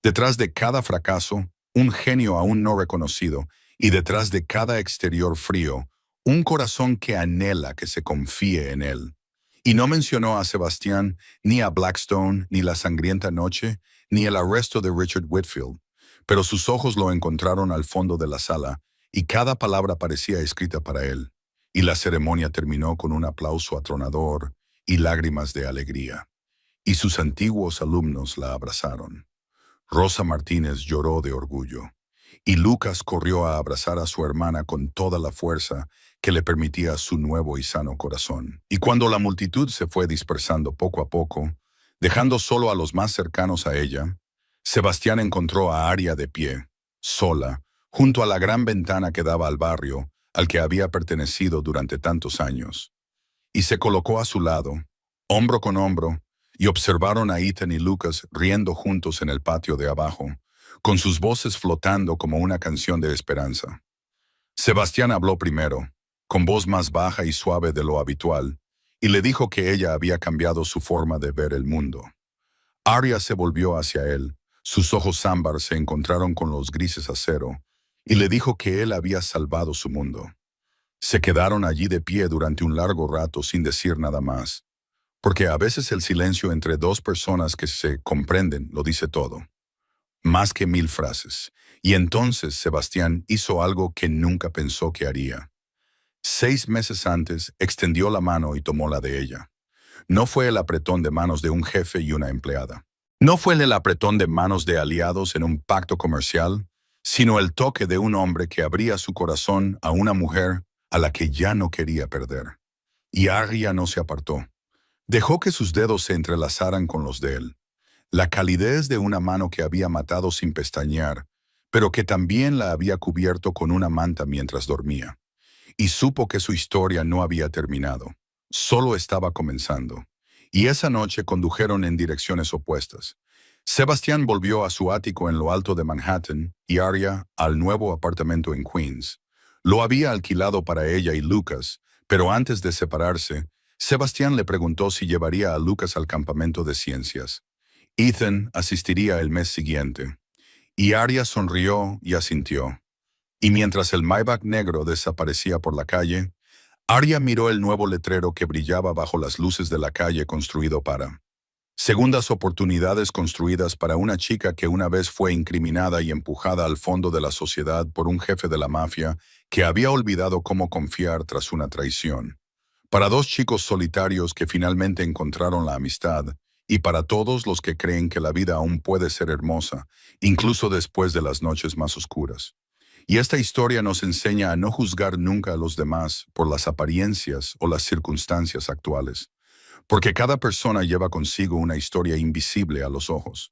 Detrás de cada fracaso, un genio aún no reconocido, y detrás de cada exterior frío, un corazón que anhela que se confíe en él. Y no mencionó a Sebastián, ni a Blackstone, ni la sangrienta noche, ni el arresto de Richard Whitfield, pero sus ojos lo encontraron al fondo de la sala, y cada palabra parecía escrita para él. Y la ceremonia terminó con un aplauso atronador y lágrimas de alegría. Y sus antiguos alumnos la abrazaron. Rosa Martínez lloró de orgullo, y Lucas corrió a abrazar a su hermana con toda la fuerza que le permitía su nuevo y sano corazón. Y cuando la multitud se fue dispersando poco a poco, dejando solo a los más cercanos a ella, Sebastián encontró a Aria de pie, sola, junto a la gran ventana que daba al barrio, al que había pertenecido durante tantos años. Y se colocó a su lado, hombro con hombro, y observaron a Ethan y Lucas riendo juntos en el patio de abajo, con sus voces flotando como una canción de esperanza. Sebastián habló primero, con voz más baja y suave de lo habitual, y le dijo que ella había cambiado su forma de ver el mundo. Aria se volvió hacia él, sus ojos ámbar se encontraron con los grises acero, y le dijo que él había salvado su mundo. Se quedaron allí de pie durante un largo rato sin decir nada más, porque a veces el silencio entre dos personas que se comprenden lo dice todo. más que 1000 frases. Y entonces Sebastián hizo algo que nunca pensó que haría. 6 meses antes, extendió la mano y tomó la de ella. No fue el apretón de manos de un jefe y una empleada. No fue el apretón de manos de aliados en un pacto comercial, sino el toque de un hombre que abría su corazón a una mujer a la que ya no quería perder. Y Arya no se apartó. Dejó que sus dedos se entrelazaran con los de él. La calidez de una mano que había matado sin pestañear, pero que también la había cubierto con una manta mientras dormía. Y supo que su historia no había terminado, solo estaba comenzando. Y esa noche condujeron en direcciones opuestas. Sebastián volvió a su ático en lo alto de Manhattan y Arya al nuevo apartamento en Queens. Lo había alquilado para ella y Lucas, pero antes de separarse, Sebastián le preguntó si llevaría a Lucas al campamento de ciencias. Ethan asistiría el mes siguiente. Y Arya sonrió y asintió. Y mientras el Maybach negro desaparecía por la calle, Arya miró el nuevo letrero que brillaba bajo las luces de la calle construido para segundas oportunidades, construidas para una chica que una vez fue incriminada y empujada al fondo de la sociedad por un jefe de la mafia que había olvidado cómo confiar tras una traición. Para dos chicos solitarios que finalmente encontraron la amistad, y para todos los que creen que la vida aún puede ser hermosa, incluso después de las noches más oscuras. Y esta historia nos enseña a no juzgar nunca a los demás por las apariencias o las circunstancias actuales, porque cada persona lleva consigo una historia invisible a los ojos.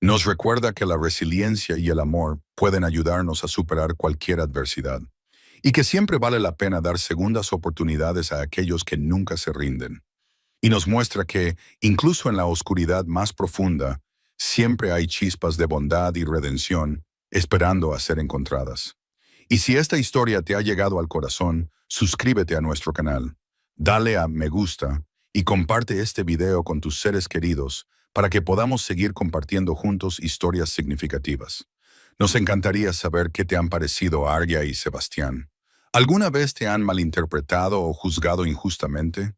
Nos recuerda que la resiliencia y el amor pueden ayudarnos a superar cualquier adversidad, y que siempre vale la pena dar segundas oportunidades a aquellos que nunca se rinden. Y nos muestra que, incluso en la oscuridad más profunda, siempre hay chispas de bondad y redención esperando a ser encontradas. Y si esta historia te ha llegado al corazón, suscríbete a nuestro canal, dale a me gusta y comparte este video con tus seres queridos para que podamos seguir compartiendo juntos historias significativas. Nos encantaría saber qué te han parecido Arya y Sebastián. ¿Alguna vez te han malinterpretado o juzgado injustamente?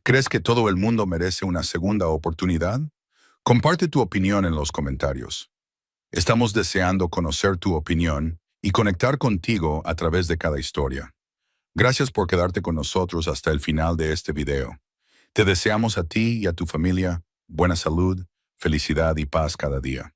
¿Crees que todo el mundo merece una segunda oportunidad? Comparte tu opinión en los comentarios. Estamos deseando conocer tu opinión y conectar contigo a través de cada historia. Gracias por quedarte con nosotros hasta el final de este video. Te deseamos a ti y a tu familia buena salud, felicidad y paz cada día.